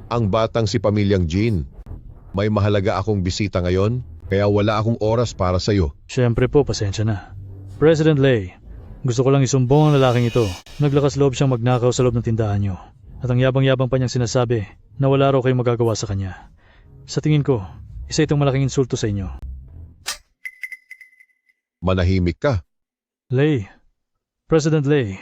Ang batang si Pamilyang Jin. May mahalaga akong bisita ngayon, kaya wala akong oras para sa'yo. Siyempre po, pasensya na. President Lei, gusto ko lang isumbong ang lalaking ito. Naglakas loob siyang magnakaw sa loob ng tindahan niyo. At ang yabang-yabang pa niyang sinasabi na wala raw kayong magagawa sa kanya. Sa tingin ko, isa itong malaking insulto sa inyo. Manahimik ka. Lei, President Lei.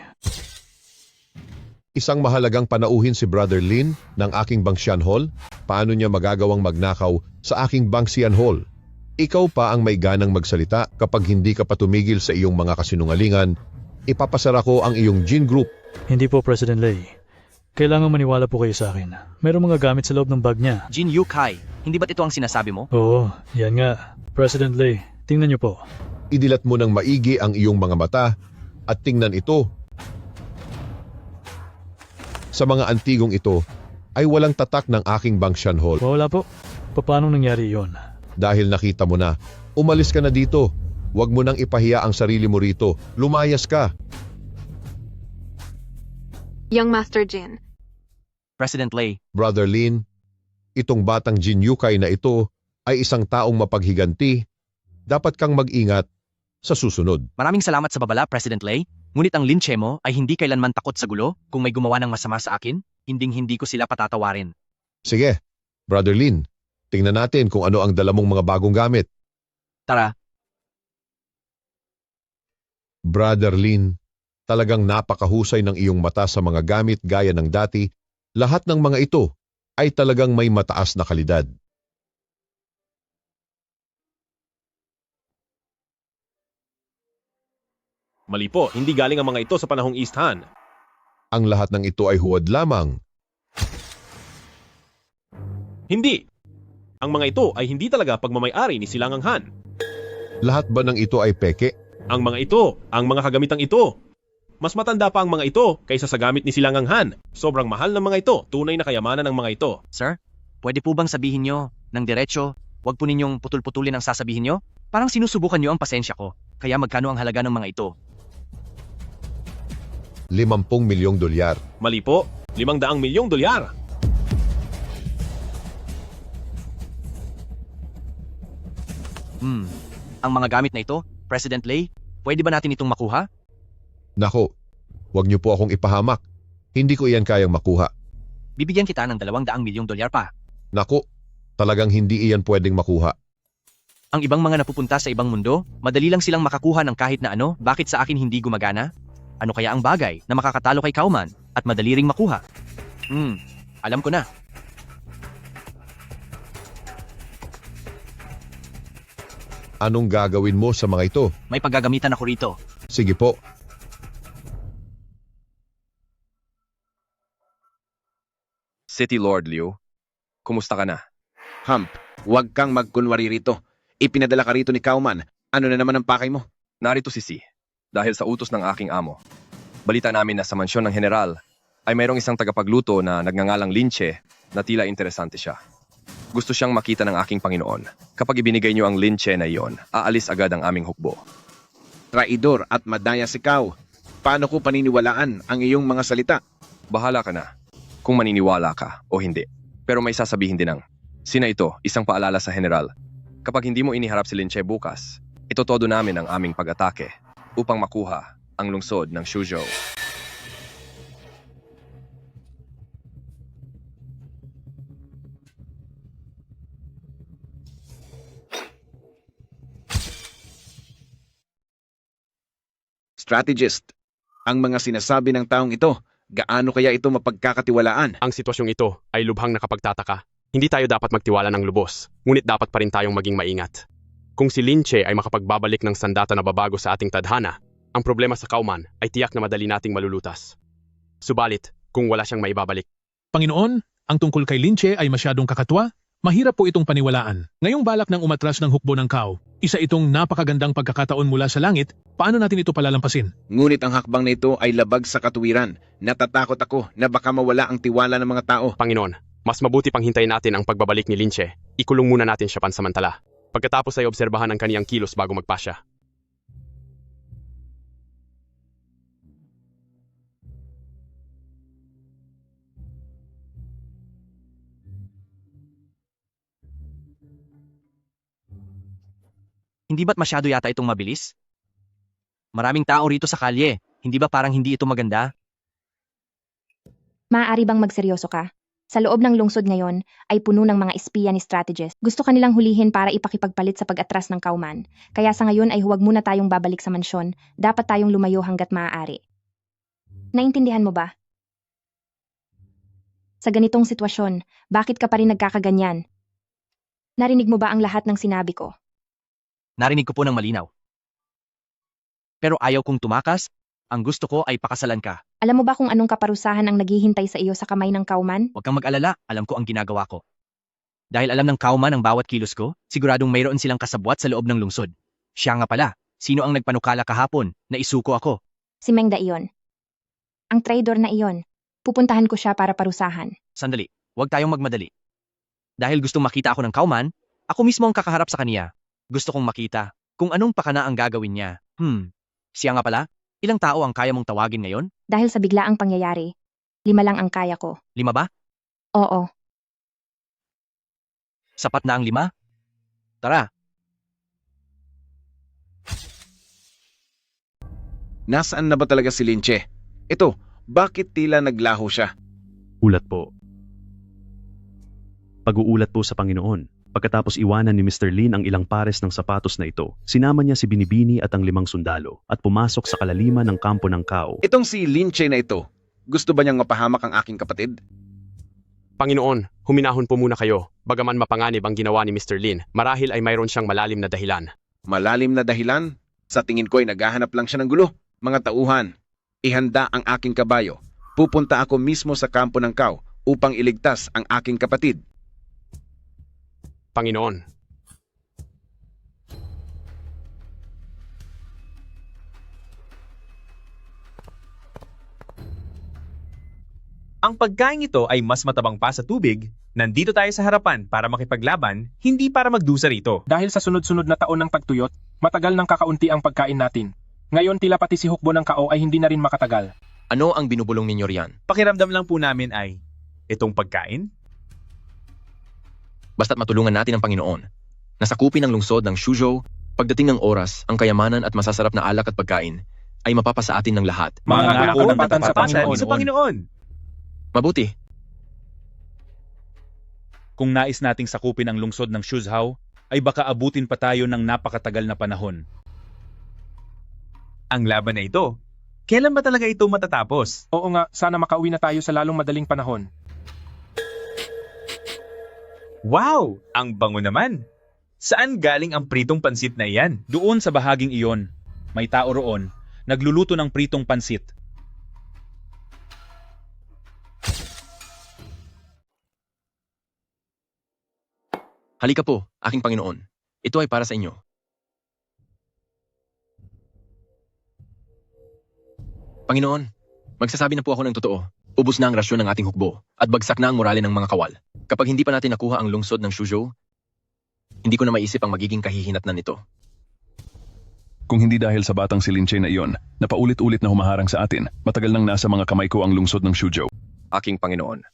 Isang mahalagang panauhin si Brother Lin ng aking Bangshan Hall. Paano niya magagawang magnakaw sa aking Bangshan Hall? Ikaw pa ang may ganang magsalita kapag hindi ka patumigil sa iyong mga kasinungalingan. Ipapasara ko ang iyong Jin Group. Hindi po, President Lei. Kailangan maniwala po kayo sa akin. Mayroong mga gamit sa loob ng bag niya. Jin Yu Kai, hindi ba't ito ang sinasabi mo? Oo, yan nga. President Lei, tingnan niyo po. Idilat mo ng maigi ang iyong mga mata at tingnan ito. Sa mga antigong ito ay walang tatak ng aking Bangshan Hall. Wala po. Paano nangyari yon? Dahil nakita mo na, umalis ka na dito. Huwag mo nang ipahiya ang sarili mo rito. Lumayas ka. Young Master Jin. President Lei, Brother Lin, itong batang Jin Yukai na ito ay isang taong mapaghiganti. Dapat kang mag-ingat sa susunod. maraming salamat sa babala, President Lei. Ngunit ang linche mo ay hindi kailanman takot sa gulo. Kung may gumawa ng masama sa akin, hinding-hindi ko sila patatawarin. Sige, Brother Lin, tingnan natin kung ano ang dala mong mga bagong gamit. Tara, Brother Lin, talagang napakahusay ng iyong mata sa mga gamit gaya ng dati. Lahat ng mga ito ay talagang may mataas na kalidad. Mali po, hindi galing ang mga ito sa panahong East Han. Ang lahat ng ito ay huwad lamang. Hindi! Ang mga ito ay hindi talaga pagmamay-ari ni Silangang Han. Lahat ba ng ito ay peke? Ang mga ito, ang mga kagamitang ito. Mas matanda pa ang mga ito kaysa sa gamit ni Silangang Han. Sobrang mahal ng mga ito, tunay na kayamanan ng mga ito. sir, pwede po bang sabihin nyo ng diretso, wag po ninyong putul-putulin ang sasabihin nyo? Parang sinusubukan nyo ang pasensya ko. Kaya magkano ang halaga ng mga ito? 50 milyong dolyar. Mali po, 500 milyong dolyar. Ang mga gamit na ito, President Lei, pwede ba natin itong makuha? Nako, huwag niyo po akong ipahamak. Hindi ko iyan kayang makuha. Bibigyan kita ng 200 milyong dolyar pa. Nako, talagang hindi iyan pwedeng makuha. Ang ibang mga napupunta sa ibang mundo, madali lang silang makakuha ng kahit na ano, bakit sa akin hindi gumagana? Ano kaya ang bagay na makakatalo kay Kauman at madali ring makuha? Alam ko na. Anong gagawin mo sa mga ito? May paggagamitan ako rito. Sige po. City Lord Liu, kumusta ka na? Hump, huwag kang magkunwari rito. Ipinadala ka rito ni Kauman. Ano na naman ang pakay mo? Narito si Si, dahil sa utos ng aking amo. Balita namin na sa mansyon ng general ay mayroong isang tagapagluto na nagngangalang Linche na tila interesante siya. Gusto siyang makita ng aking Panginoon. Kapag ibinigay niyo ang Linche na iyon, aalis agad ang aming hukbo. Traidor at madaya si Kau. Paano ko paniniwalaan ang iyong mga salita? Bahala ka na kung maniniwala ka o hindi. Pero may sasabihin din ng, sina ito, isang paalala sa general. Kapag hindi mo iniharap si Linche bukas, itotodo namin ang aming pag-atake upang makuha ang lungsod ng Suzhou. Strategist, ang mga sinasabi ng taong ito, gaano kaya ito mapagkakatiwalaan? Ang sitwasyong ito ay lubhang nakapagtataka. Hindi tayo dapat magtiwala ng lubos, ngunit dapat pa rin tayong maging maingat. Kung si Linche ay makapagbabalik ng sandata na babago sa ating tadhana, ang problema sa Kauman ay tiyak na madali nating malulutas. Subalit, kung wala siyang maibabalik. Panginoon, ang tungkol kay Linche ay masyadong kakatwa. Mahirap po itong paniwalaan. Ngayong balak ng umatras ng hukbo ng Kao, isa itong napakagandang pagkakataon mula sa langit, paano natin ito palalampasin? Ngunit ang hakbang na ito ay labag sa katuwiran. Natatakot ako na baka mawala ang tiwala ng mga tao. Panginoon, mas mabuti pang hintayin natin ang pagbabalik ni Linche. Ikulong muna natin siya pansamantala. Pagkatapos ay obserbahan ang kaniyang kilos bago magpasya. Hindi ba't masyado yata itong mabilis? Maraming tao rito sa kalye. Hindi ba parang hindi ito maganda? Maaari bang magseryoso ka? Sa loob ng lungsod ngayon ay puno ng mga espiya ni strategist. Gusto kanilang hulihin para ipakipagpalit sa pag-atras ng Kauman. Kaya sa ngayon ay huwag muna tayong babalik sa mansyon. Dapat tayong lumayo hanggat maaari. Naintindihan mo ba? Sa ganitong sitwasyon, bakit ka pa rin nagkakaganyan? Narinig mo ba ang lahat ng sinabi ko? Narinig ko po ng malinaw. Pero ayaw kong tumakas, Ang gusto ko ay pakasalan ka. Alam mo ba kung anong kaparusahan ang naghihintay sa iyo sa kamay ng Kauman? Huwag kang mag-alala, alam ko ang ginagawa ko. Dahil alam ng Kauman ang bawat kilos ko, siguradong mayroon silang kasabwat sa loob ng lungsod. Siya nga pala, sino ang nagpanukala kahapon na isuko ako? Si Mengda iyon. Ang traidor na iyon. Pupuntahan ko siya para parusahan. Sandali, huwag tayong magmadali. Dahil gustong makita ako ng Kauman, ako mismo ang kakaharap sa kaniya. Gusto kong makita kung anong pakana ang gagawin niya. Siya nga pala, ilang tao ang kaya mong tawagin ngayon? Dahil sa biglaang pangyayari, 5 lang ang kaya ko. 5 ba? Oo. Sapat na ang 5? Tara. Nasaan na ba talaga si Linche? Ito, bakit tila naglaho siya? Ulat po. Pag-uulat po sa Panginoon. Pagkatapos iwanan ni Mr. Lin ang ilang pares ng sapatos na ito, sinama niya si Binibini at ang 5 sundalo at pumasok sa kalaliman ng kampo ng Kao. Itong si Linche na ito, gusto ba niyang mapahamak ang aking kapatid? Panginoon, huminahon po muna kayo. Bagaman mapanganib ang ginawa ni Mr. Lin, marahil ay mayroon siyang malalim na dahilan. Malalim na dahilan? Sa tingin ko ay naghahanap lang siya ng gulo. Mga tauhan, ihanda ang aking kabayo. Pupunta ako mismo sa kampo ng Kao upang iligtas ang aking kapatid. Panginoon. Ang pagkain ito ay mas matabang pa sa tubig. Nandito tayo sa harapan para makipaglaban, hindi para magdusa rito. Dahil sa sunod-sunod na taon ng tagtuyot, matagal nang kakaunti ang pagkain natin. Ngayon tila pati si hukbo ng Kao ay hindi na rin makatagal. Ano ang binubulong ninyo riyan? Pakiramdam lang po namin ay, itong pagkain? Basta't matulungan natin ang Panginoon. Nasakupin ang lungsod ng Shuzhou, pagdating ng oras, ang kayamanan at masasarap na alak at pagkain ay mapapasa atin ng lahat. Mga ngako ng katapatan sa Panginoon. Mabuti. Kung nais nating sakupin ang lungsod ng Shuzhou, ay baka abutin pa tayo ng napakatagal na panahon. Ang laban na ito, kailan ba talaga ito matatapos? Oo nga, sana makauwi na tayo sa lalong madaling panahon. Wow! Ang bango naman! Saan galing ang pritong pansit na iyan? Doon sa bahaging iyon, may tao roon, nagluluto ng pritong pansit. Halika po, aking Panginoon. Ito ay para sa inyo. Panginoon, magsasabi na po ako ng totoo. Ubus na ang rasyon ng ating hukbo at bagsak na ang morale ng mga kawal. Kapag hindi pa natin nakuha ang lungsod ng Shuzhou, hindi ko na maisip ang magiging kahihinatnan nito. Kung hindi dahil sa batang si Linche na iyon, na paulit-ulit na humaharang sa atin, matagal nang nasa mga kamay ko ang lungsod ng Shuzhou. Aking Panginoon,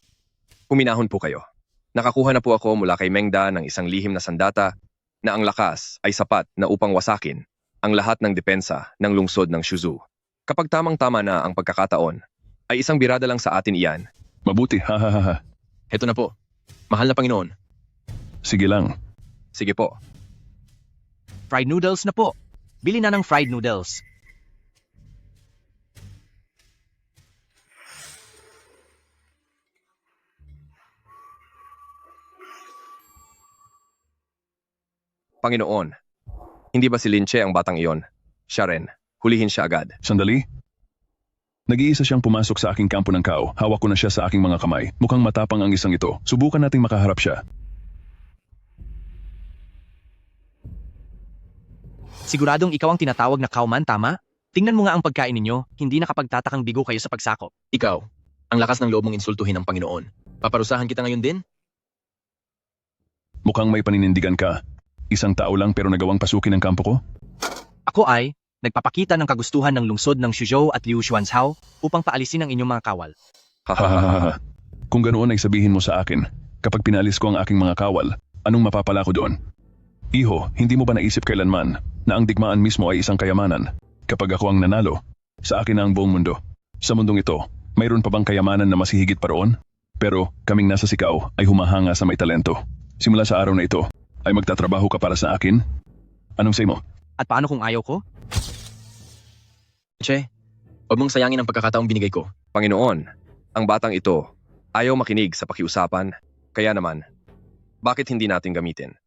huminahon po kayo. Nakakuha na po ako mula kay Mengda ng isang lihim na sandata na ang lakas ay sapat na upang wasakin ang lahat ng depensa ng lungsod ng Shuzhou. Kapag tamang-tama na ang pagkakataon, ay isang birada lang sa atin iyan. Mabuti, ha. Heto na po. Mahal na Panginoon. Sige lang. Sige po. Fried noodles na po. Bili na ng fried noodles. Panginoon, hindi ba si Linche ang batang iyon? Siya rin. Hulihin siya agad. Sandali. Nag-iisa siyang pumasok sa aking kampo ng Kao. Hawak ko na siya sa aking mga kamay. Mukhang matapang ang isang ito. Subukan nating makaharap siya. Siguradong ikaw ang tinatawag na Kauman, tama? Tingnan mo nga ang pagkain ninyo, hindi nakapagtatakang bigo kayo sa pagsakop. Ikaw, ang lakas ng loob mong insultuhin ng Panginoon. Paparusahan kita ngayon din? Mukhang may paninindigan ka. Isang tao lang pero nagawang pasukin ang kampo ko? Ako ay nagpapakita ng kagustuhan ng lungsod ng Shuzhou at Liu Xuanzhao upang paalisin ang inyong mga kawal. Hahaha. Kung ganoon ay sabihin mo sa akin, kapag pinalis ko ang aking mga kawal, anong mapapala ko doon? Iho, hindi mo ba naisip kailanman na ang digmaan mismo ay isang kayamanan? Kapag ako ang nanalo, sa akin na ang buong mundo. Sa mundong ito, mayroon pa bang kayamanan na mas hihigit pa roon? Pero kaming nasa sikaw ay humahanga sa may talento. Simula sa araw na ito, ay magtatrabaho ka para sa akin? Anong say mo? At paano kung ayaw ko? Che, huwag mong sayangin ang pagkakataong binigay ko. Panginoon, ang batang ito ayaw makinig sa pakiusapan. Kaya naman, bakit hindi natin gamitin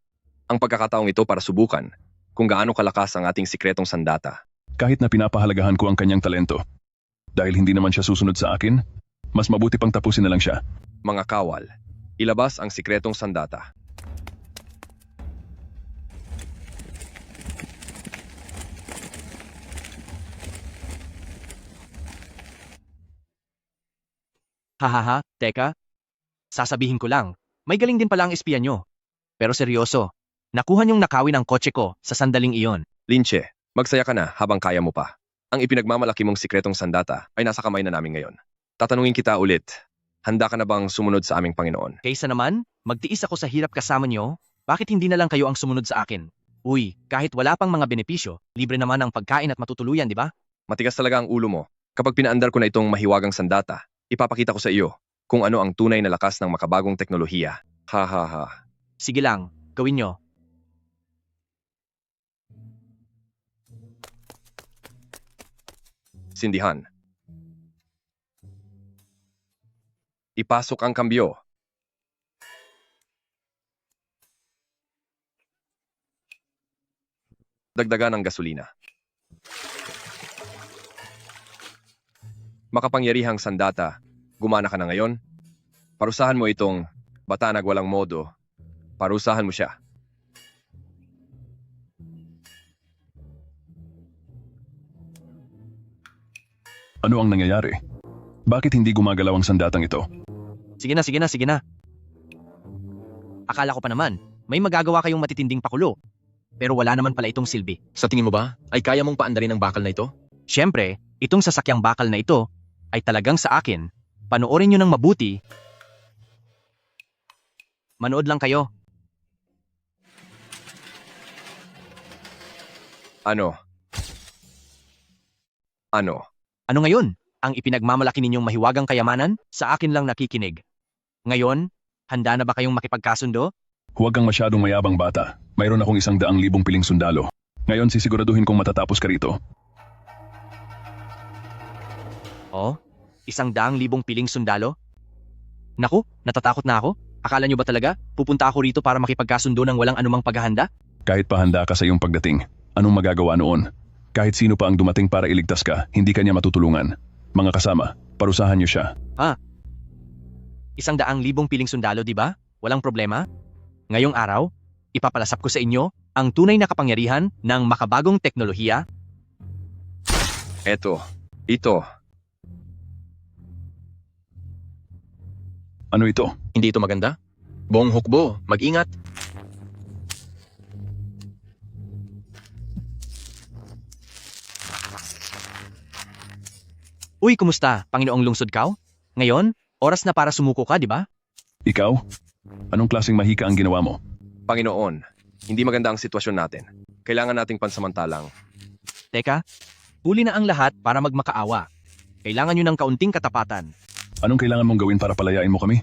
ang pagkakataong ito para subukan kung gaano kalakas ang ating sikretong sandata? Kahit na pinapahalagahan ko ang kanyang talento, Dahil hindi naman siya susunod sa akin, mas mabuti pang tapusin na lang siya. Mga kawal, ilabas ang sikretong sandata. Hahaha, teka. Sasabihin ko lang, may galing din pala ang espiya nyo. Pero seryoso, nakuha niyong nakawin ang kotse ko sa sandaling iyon. Linche, magsaya ka na habang kaya mo pa. Ang ipinagmamalaki mong sikretong sandata ay nasa kamay na namin ngayon. Tatanungin kita ulit, handa ka na bang sumunod sa aming Panginoon? Kaysa naman, magtiis ako sa hirap kasama nyo, bakit hindi na lang kayo ang sumunod sa akin? Uy, kahit wala pang mga benepisyo, libre naman ang pagkain at matutuluyan, di ba? Matigas talaga ang ulo mo. Kapag pinaandar ko na itong mahiwagang sandata, ipapakita ko sa iyo kung ano ang tunay na lakas ng makabagong teknolohiya. Ha ha ha. Sige lang, gawin nyo. Sindihan. Ipasok ang kambyo. Dagdagan ng gasolina. Makapangyarihang sandata, gumana ka na ngayon. Parusahan mo itong batanag walang modo. Parusahan mo siya. Ano ang nangyayari? Bakit hindi gumagalaw ang sandatang ito? Sige na. Akala ko pa naman, may magagawa kayong matitinding pakulo. Pero wala naman pala itong silbi. Sa tingin mo ba, ay kaya mong paandarin ang bakal na ito? Siyempre, itong sasakyang bakal na ito ay talagang sa akin. Panoorin nyo ng mabuti. Manood lang kayo. Ano? Ano ngayon? Ang ipinagmamalaki ninyong mahiwagang kayamanan, sa akin lang nakikinig. Ngayon, handa na ba kayong makipagkasundo? Huwag kang masyadong mayabang bata. Mayroon akong 100,000 piling sundalo. Ngayon sisiguraduhin kong matatapos ka rito. Oh, 100,000 piling sundalo? Naku, natatakot na ako. Akala nyo ba talaga, pupunta ako rito para makipagkasundo ng walang anumang paghahanda? Kahit pahanda ka sa iyong pagdating, anong magagawa noon? Kahit sino pa ang dumating para iligtas ka, hindi kanya matutulungan. Mga kasama, parusahan niyo siya. 100,000 piling sundalo, di ba? Walang problema? Ngayong araw, ipapalasap ko sa inyo ang tunay na kapangyarihan ng makabagong teknolohiya. Ito. Ano ito? Hindi ito maganda? Bong hukbo, mag-ingat. Uy, kumusta, Panginoong Lungsod Kao? Ngayon, oras na para sumuko ka, di ba? Ikaw? Anong klaseng mahika ang ginawa mo? Panginoon, hindi maganda ang sitwasyon natin. Kailangan nating pansamantalang. Teka, huli na ang lahat para magmakaawa. Kailangan nyo ng kaunting katapatan. Anong kailangan mong gawin para palayain mo kami?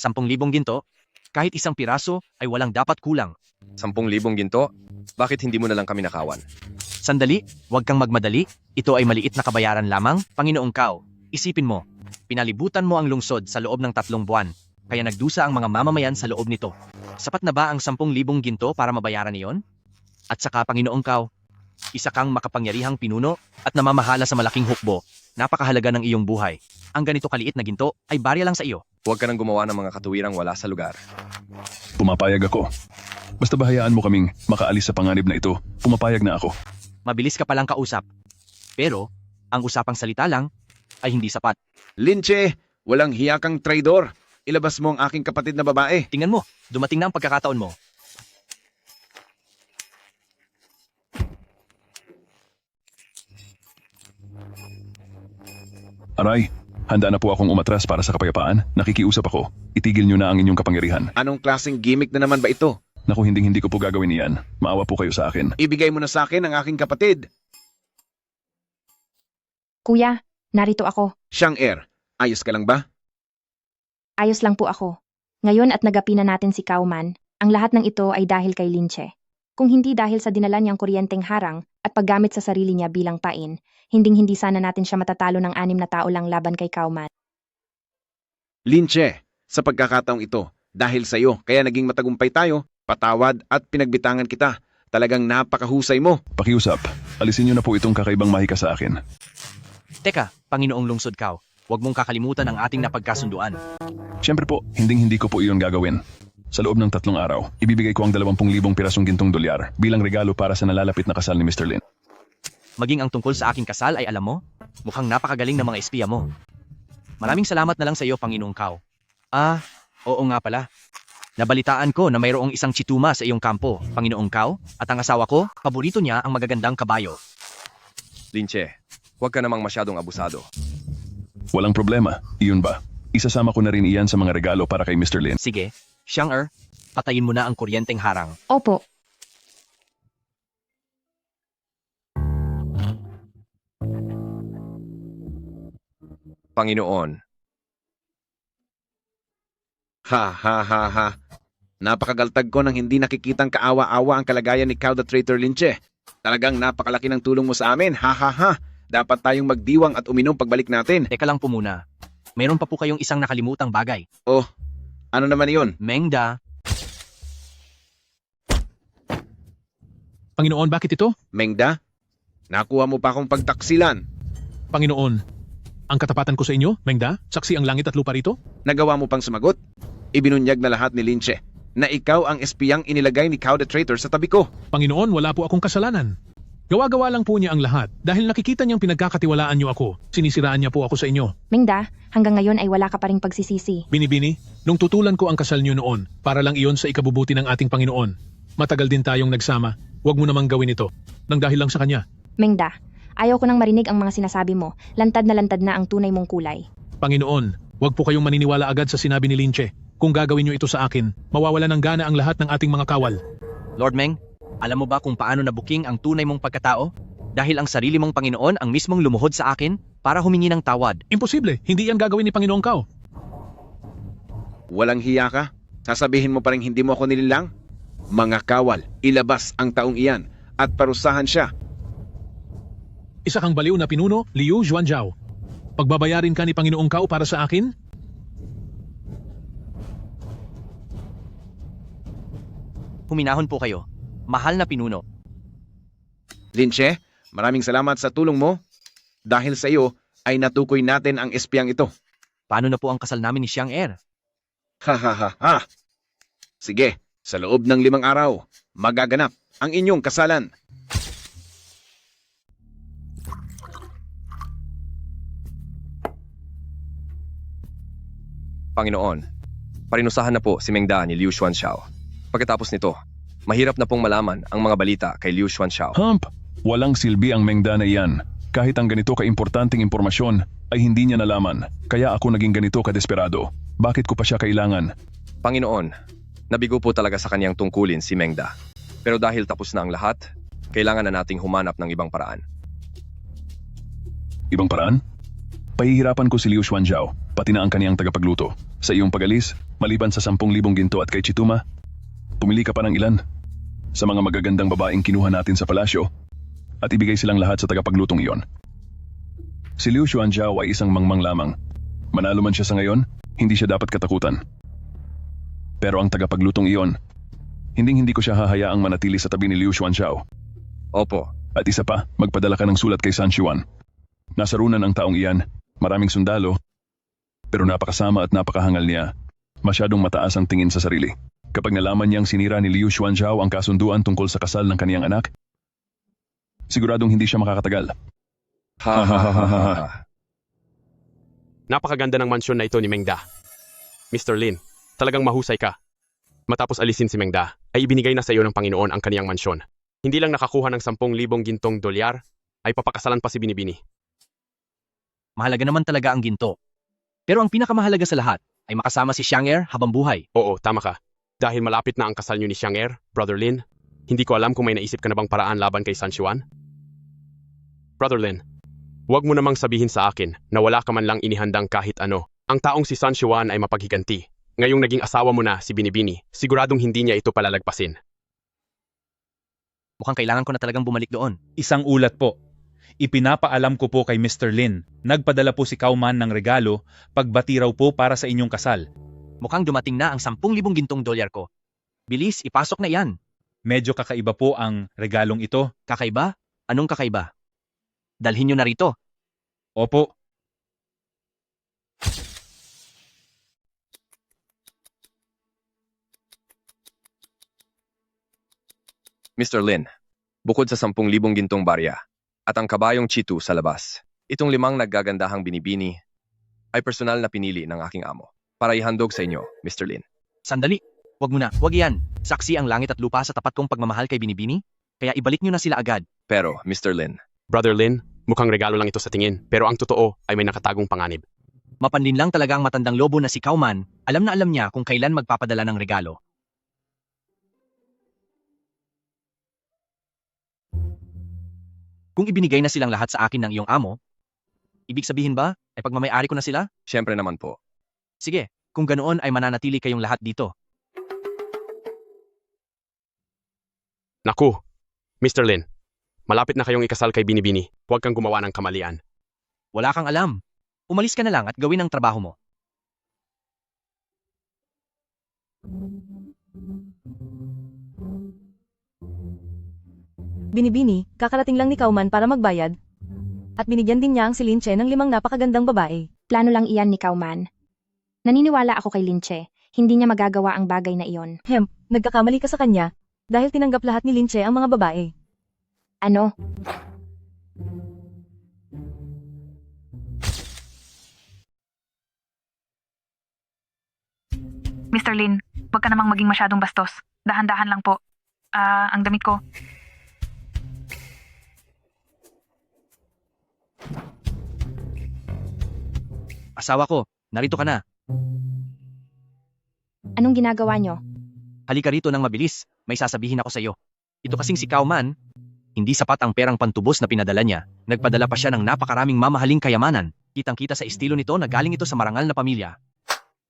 10,000 ginto, kahit isang piraso ay walang dapat kulang. 10,000 ginto? Bakit hindi mo na lang kami nakawan? Sandali, huwag kang magmadali. Ito ay maliit na kabayaran lamang. Panginoong Kao, isipin mo, pinalibutan mo ang lungsod sa loob ng 3 buwan, kaya nagdusa ang mga mamamayan sa loob nito. Sapat na ba ang 10,000 ginto para mabayaran iyon? At saka, Panginoong Kao, isa kang makapangyarihang pinuno at namamahala sa malaking hukbo. Napakahalaga ng iyong buhay. Ang ganito kaliit na ginto ay barya lang sa iyo. Huwag ka nang gumawa ng mga katuwirang wala sa lugar. Pumapayag ako. Basta bahayaan mo kaming makaalis sa panganib na ito, pumapayag na ako. Mabilis ka palang kausap. Pero, ang usapang salita lang ay hindi sapat. Linche, walang hiya kang traidor. Ilabas mo ang aking kapatid na babae. Tingnan mo, dumating na ang pagkakataon mo. Aray, handa na po akong umatras para sa kapayapaan. Nakikiusap ako. Itigil niyo na ang inyong kapangyarihan. Anong klaseng gimmick na naman ba ito? Naku, hindi ko po gagawin iyan. Maawa po kayo sa akin. Ibigay mo na sa akin ang aking kapatid. Kuya, narito ako. Xiang-Er, ayos ka lang ba? Ayos lang po ako. Ngayon at nagapi na natin si Kauman, ang lahat ng ito ay dahil kay Linche. Kung hindi dahil sa dinala niyang kuryenteng harang at paggamit sa sarili niya bilang pain, hinding-hindi sana natin siya matatalo ng 6 na tao lang laban kay Kauman. Linche, sa pagkakataong ito, dahil sa iyo, kaya naging matagumpay tayo, patawad at pinagbitangan kita. Talagang napakahusay mo. Pakiusap, alisin niyo na po itong kakaibang mahika sa akin. Teka, Panginoong Lungsod Kao, huwag mong kakalimutan ang ating napagkasunduan. Siyempre po, hindi ko po iyon gagawin. Sa loob ng 3 araw, ibibigay ko ang 20,000 pirasong gintong dolyar bilang regalo para sa nalalapit na kasal ni Mr. Lin. Maging ang tungkol sa aking kasal ay alam mo, mukhang napakagaling ng mga espiya mo. Maraming salamat na lang sa iyo, Panginoong Kao. Oo nga pala. Nabalitaan ko na mayroong isang chituma sa iyong kampo, Panginoong Kao, at ang asawa ko, paborito niya ang magagandang kabayo. Linche, huwag ka namang masyadong abusado. Walang problema, iyon ba? Isasama ko na rin iyan sa mga regalo para kay Mr. Lin. Sige, Xiang patayin mo na ang kuryenteng harang. Opo. Panginoon, Ha. Napakagaltag ko nang hindi nakikitang kaawa-awa ang kalagayan ni Kao the Traitor Linche. Talagang napakalaki ng tulong mo sa amin. Ha. Dapat tayong magdiwang at uminom pagbalik natin. Teka lang po muna. Mayroon pa po kayong isang nakalimutang bagay. Oh, ano naman iyon? Mengda. Panginoon, bakit ito? Mengda? Nakuha mo pa akong pagtaksilan. Panginoon, ang katapatan ko sa inyo, Mengda, saksi ang langit at lupa rito? Nagawa mo pang sumagot? Ibinunyag na lahat ni Linche na ikaw ang espiyang inilagay ni Kao the Traitor sa tabi ko. Panginoon, wala po akong kasalanan. Gawa-gawa lang po niya ang lahat dahil nakikita niyang pinagkakatiwalaan niyo ako. Sinisiraan niya po ako sa inyo. Mingda, hanggang ngayon ay wala ka pa ring pagsisisi. Binibini, nung tutulan ko ang kasal niyo noon, para lang iyon sa ikabubuti ng ating Panginoon. Matagal din tayong nagsama. Huwag mo namang gawin ito. Nang dahil lang sa kanya. Mingda, ayaw ko nang marinig ang mga sinasabi mo. Lantad na ang tunay mong kulay. Panginoon, huwag po kayong maniniwala agad sa sinabi ni Linche. Kung gagawin niyo ito sa akin, mawawala ng gana ang lahat ng ating mga kawal. Lord Meng, alam mo ba kung paano nabuking ang tunay mong pagkatao? Dahil ang sarili mong Panginoon ang mismong lumuhod sa akin para humingi ng tawad. Imposible, hindi yan gagawin ni Panginoong Kao. Walang hiya ka? Sasabihin mo pa rin hindi mo ako nililang? Mga kawal, ilabas ang taong iyan at parusahan siya. Isa kang baliw na pinuno, Liu Xuanzhao. Pagbabayarin ka ni Panginoong Kao para sa akin? Huminahon po kayo. Mahal na pinuno. Linche, maraming salamat sa tulong mo. Dahil sa iyo, ay natukoy natin ang espiyang ito. Paano na po ang kasal namin ni Xiang Ha. Sige, sa loob ng 5 araw, magaganap ang inyong kasalan. Panginoon, parinusahan na po si Mengda ni Liu Xuanzhao. Pagkatapos nito, mahirap na pong malaman ang mga balita kay Liu Xuanzhao. Walang silbi ang Mengda na iyan. Kahit ang ganito kaimportanteng impormasyon ay hindi niya nalaman. Kaya ako naging ganito kadesperado. Bakit ko pa siya kailangan? Panginoon, nabigo po talaga sa kanyang tungkulin si Mengda. Pero dahil tapos na ang lahat, kailangan na nating humanap ng ibang paraan. Ibang paraan? Pahihirapan ko si Liu Xuanzhao, pati na ang kaniyang tagapagluto. Sa iyong pag-alis, maliban sa 10,000 ginto at kay Chituma, pumili ka pa ng ilan sa mga magagandang babaeng kinuha natin sa palasyo at ibigay silang lahat sa tagapaglutong iyon. Si Liu Xuanzhao ay isang mangmang lamang. Manalo man siya sa ngayon, hindi siya dapat katakutan. Pero ang tagapaglutong iyon, hindi ko siya hahayaang manatili sa tabi ni Liu Xuanzhao. Opo. At isa pa, magpadala ka ng sulat kay San Xuan. Nasa runan ang taong iyan, maraming sundalo, pero napakasama at napakahangal niya. Masyadong mataas ang tingin sa sarili. Kapag nalaman niyang sinira ni Liu Xuanzhao ang kasunduan tungkol sa kasal ng kaniyang anak, siguradong hindi siya makakatagal. Napakaganda ng mansyon na ito ni Mengda. Mr. Lin, talagang mahusay ka. Matapos alisin si Mengda, ay ibinigay na sa iyo ng Panginoon ang kaniyang mansyon. Hindi lang nakakuha ng 10,000 gintong dolyar, ay papakasalan pa si Binibini. Mahalaga naman talaga ang ginto. Pero ang pinakamahalaga sa lahat ay makasama si Xiang habang buhay. Oo, tama ka. Dahil malapit na ang kasal niyo ni Xiang Brother Lin, hindi ko alam kung may naisip ka na bang paraan laban kay San Xuan? Brother Lin, huwag mo namang sabihin sa akin na wala ka man lang inihandang kahit ano. Ang taong si San Xuan ay mapaghiganti. Ngayong naging asawa mo na si Binibini, siguradong hindi niya ito palalagpasin. Mukhang kailangan ko na talagang bumalik doon. Isang ulat po. Ipinapaalam ko po kay Mr. Lin. Nagpadala po si Kauman ng regalo, pagbati raw po para sa inyong kasal. Mukhang dumating na ang 10,000 gintong dolyar ko. Bilis, ipasok na yan. Medyo kakaiba po ang regalong ito. Kakaiba? Anong kakaiba? Dalhin nyo na rito. Opo. Mr. Lin, bukod sa 10,000 gintong barya at ang kabayong Chitu sa labas, itong 5 naggagandahang binibini ay personal na pinili ng aking amo para ihandog sa inyo, Mr. Lin. Sandali. Wag mo na. Wag yan. Saksi ang langit at lupa sa tapat kong pagmamahal kay Binibini. Kaya ibalik nyo na sila agad. Pero, Mr. Lin, Brother Lin, mukhang regalo lang ito sa tingin, pero ang totoo ay may nakatagong panganib. Mapanlin lang talaga ang matandang lobo na si Kauman. Alam na alam niya kung kailan magpapadala ng regalo. Kung ibinigay na silang lahat sa akin ng iyong amo, ibig sabihin ba ay pagmamayari ko na sila? Siyempre naman po. Sige, kung ganoon ay mananatili kayong lahat dito. Naku, Mr. Lin, malapit na kayong ikasal kay Binibini. Huwag kang gumawa ng kamalian. Wala kang alam. Umalis ka na lang at gawin ang trabaho mo. Binibini, kakarating lang ni Kauman para magbayad. At binigyan din niya ang si Linche ng 5 napakagandang babae. Plano lang iyan ni Kauman. Naniniwala ako kay Linche. Hindi niya magagawa ang bagay na iyon. Nagkakamali ka sa kanya dahil tinanggap lahat ni Linche ang mga babae. Ano? Mr. Lin, huwag ka namang maging masyadong bastos. Dahan-dahan lang po. Ang damit ko. Asawa ko, narito ka na. Anong ginagawa niyo? Halika rito nang mabilis. May sasabihin ako sa iyo. Ito kasing si Kauman, hindi sapat ang perang pantubos na pinadala niya. Nagpadala pa siya ng napakaraming mamahaling kayamanan. Kitang-kita sa estilo nito na galing ito sa marangal na pamilya.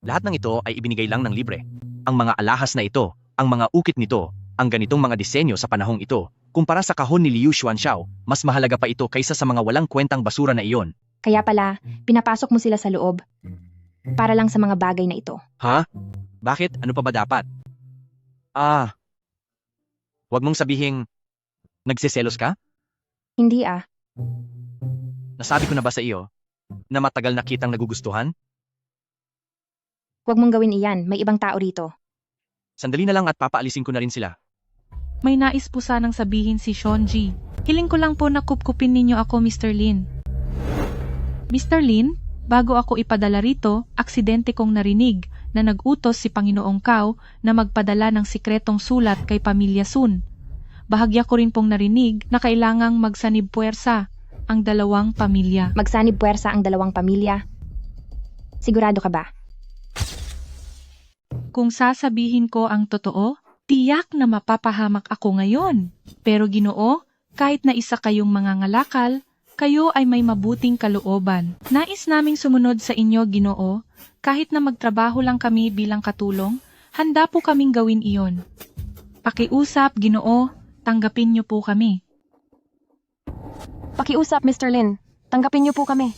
Lahat ng ito ay ibinigay lang ng libre. Ang mga alahas na ito, ang mga ukit nito, ang ganitong mga disenyo sa panahong ito, kumpara sa kahon ni Liu Xuanxiao, mas mahalaga pa ito kaysa sa mga walang kwentang basura na iyon. Kaya pala, pinapasok mo sila sa loob. Para lang sa mga bagay na ito. Ha? Bakit? Ano pa ba dapat? Huwag mong sabihing, nagsiselos ka? Hindi ah. Nasabi ko na ba sa iyo, na matagal na kitang nagugustuhan? Huwag mong gawin iyan, may ibang tao rito. Sandali na lang at papaalisin ko na rin sila. May nais po sanang sabihin si Shonji. Hiling ko lang po na kupkupin ninyo ako, Mr. Lin. Mr. Lin, bago ako ipadala rito, aksidente kong narinig na nag-utos si Panginoong Kao na magpadala ng sikretong sulat kay Pamilya Sun. Bahagya ko rin pong narinig na kailangang magsanib puwersa ang 2 pamilya. Magsanib puwersa ang 2 pamilya? Sigurado ka ba? Kung sasabihin ko ang totoo, tiyak na mapapahamak ako ngayon. Pero Ginoo, kahit na isa kayong mga ngalakal, kayo ay may mabuting kalooban. Nais naming sumunod sa inyo, Ginoo. Kahit na magtrabaho lang kami bilang katulong, handa po kaming gawin iyon. Pakiusap, Ginoo, tanggapin niyo po kami. Pakiusap, Mr. Lin. Tanggapin niyo po kami.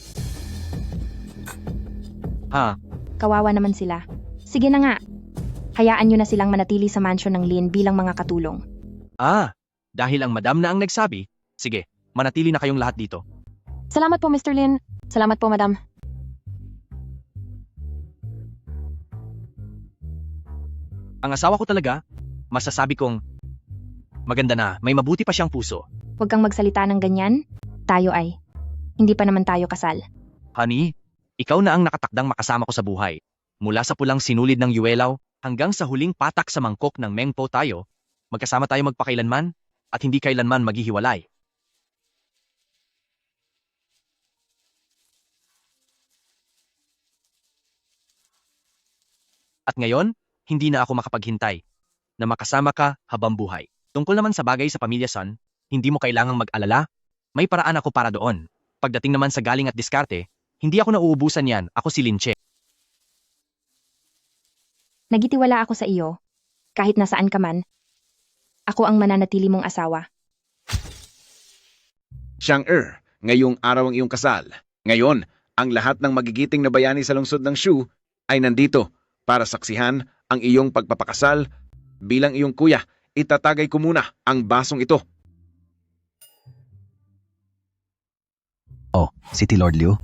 Kawawa naman sila. Sige na nga. Hayaan nyo na silang manatili sa mansyon ng Lin bilang mga katulong. Dahil ang madam na ang nagsabi, sige, manatili na kayong lahat dito. Salamat po, Mr. Lin. Salamat po, madam. Ang asawa ko talaga, masasabi kong, maganda na, may mabuti pa siyang puso. Huwag kang magsalita ng ganyan. Tayo ay. Hindi pa naman tayo kasal. Honey, ikaw na ang nakatakdang makasama ko sa buhay. Mula sa pulang sinulid ng Yuelaw, hanggang sa huling patak sa mangkok ng Mengpo tayo, magkasama tayo magpakailanman, at hindi kailanman maghihiwalay. At ngayon, hindi na ako makapaghintay na makasama ka habang buhay. Tungkol naman sa bagay sa pamilya Sun, hindi mo kailangang mag-alala. May paraan ako para doon. Pagdating naman sa galing at diskarte, hindi ako nauubusan yan. Ako si Linche. Nagitiwala ako sa iyo. Kahit nasaan ka man, ako ang mananatili mong asawa. Chang'er, ngayong araw ang iyong kasal. Ngayon, ang lahat ng magigiting na bayani sa lungsod ng Shu ay nandito para saksihan ang iyong pagpapakasal. Bilang iyong kuya, itatagay ko muna ang basong ito. Oh, City Lord Liu?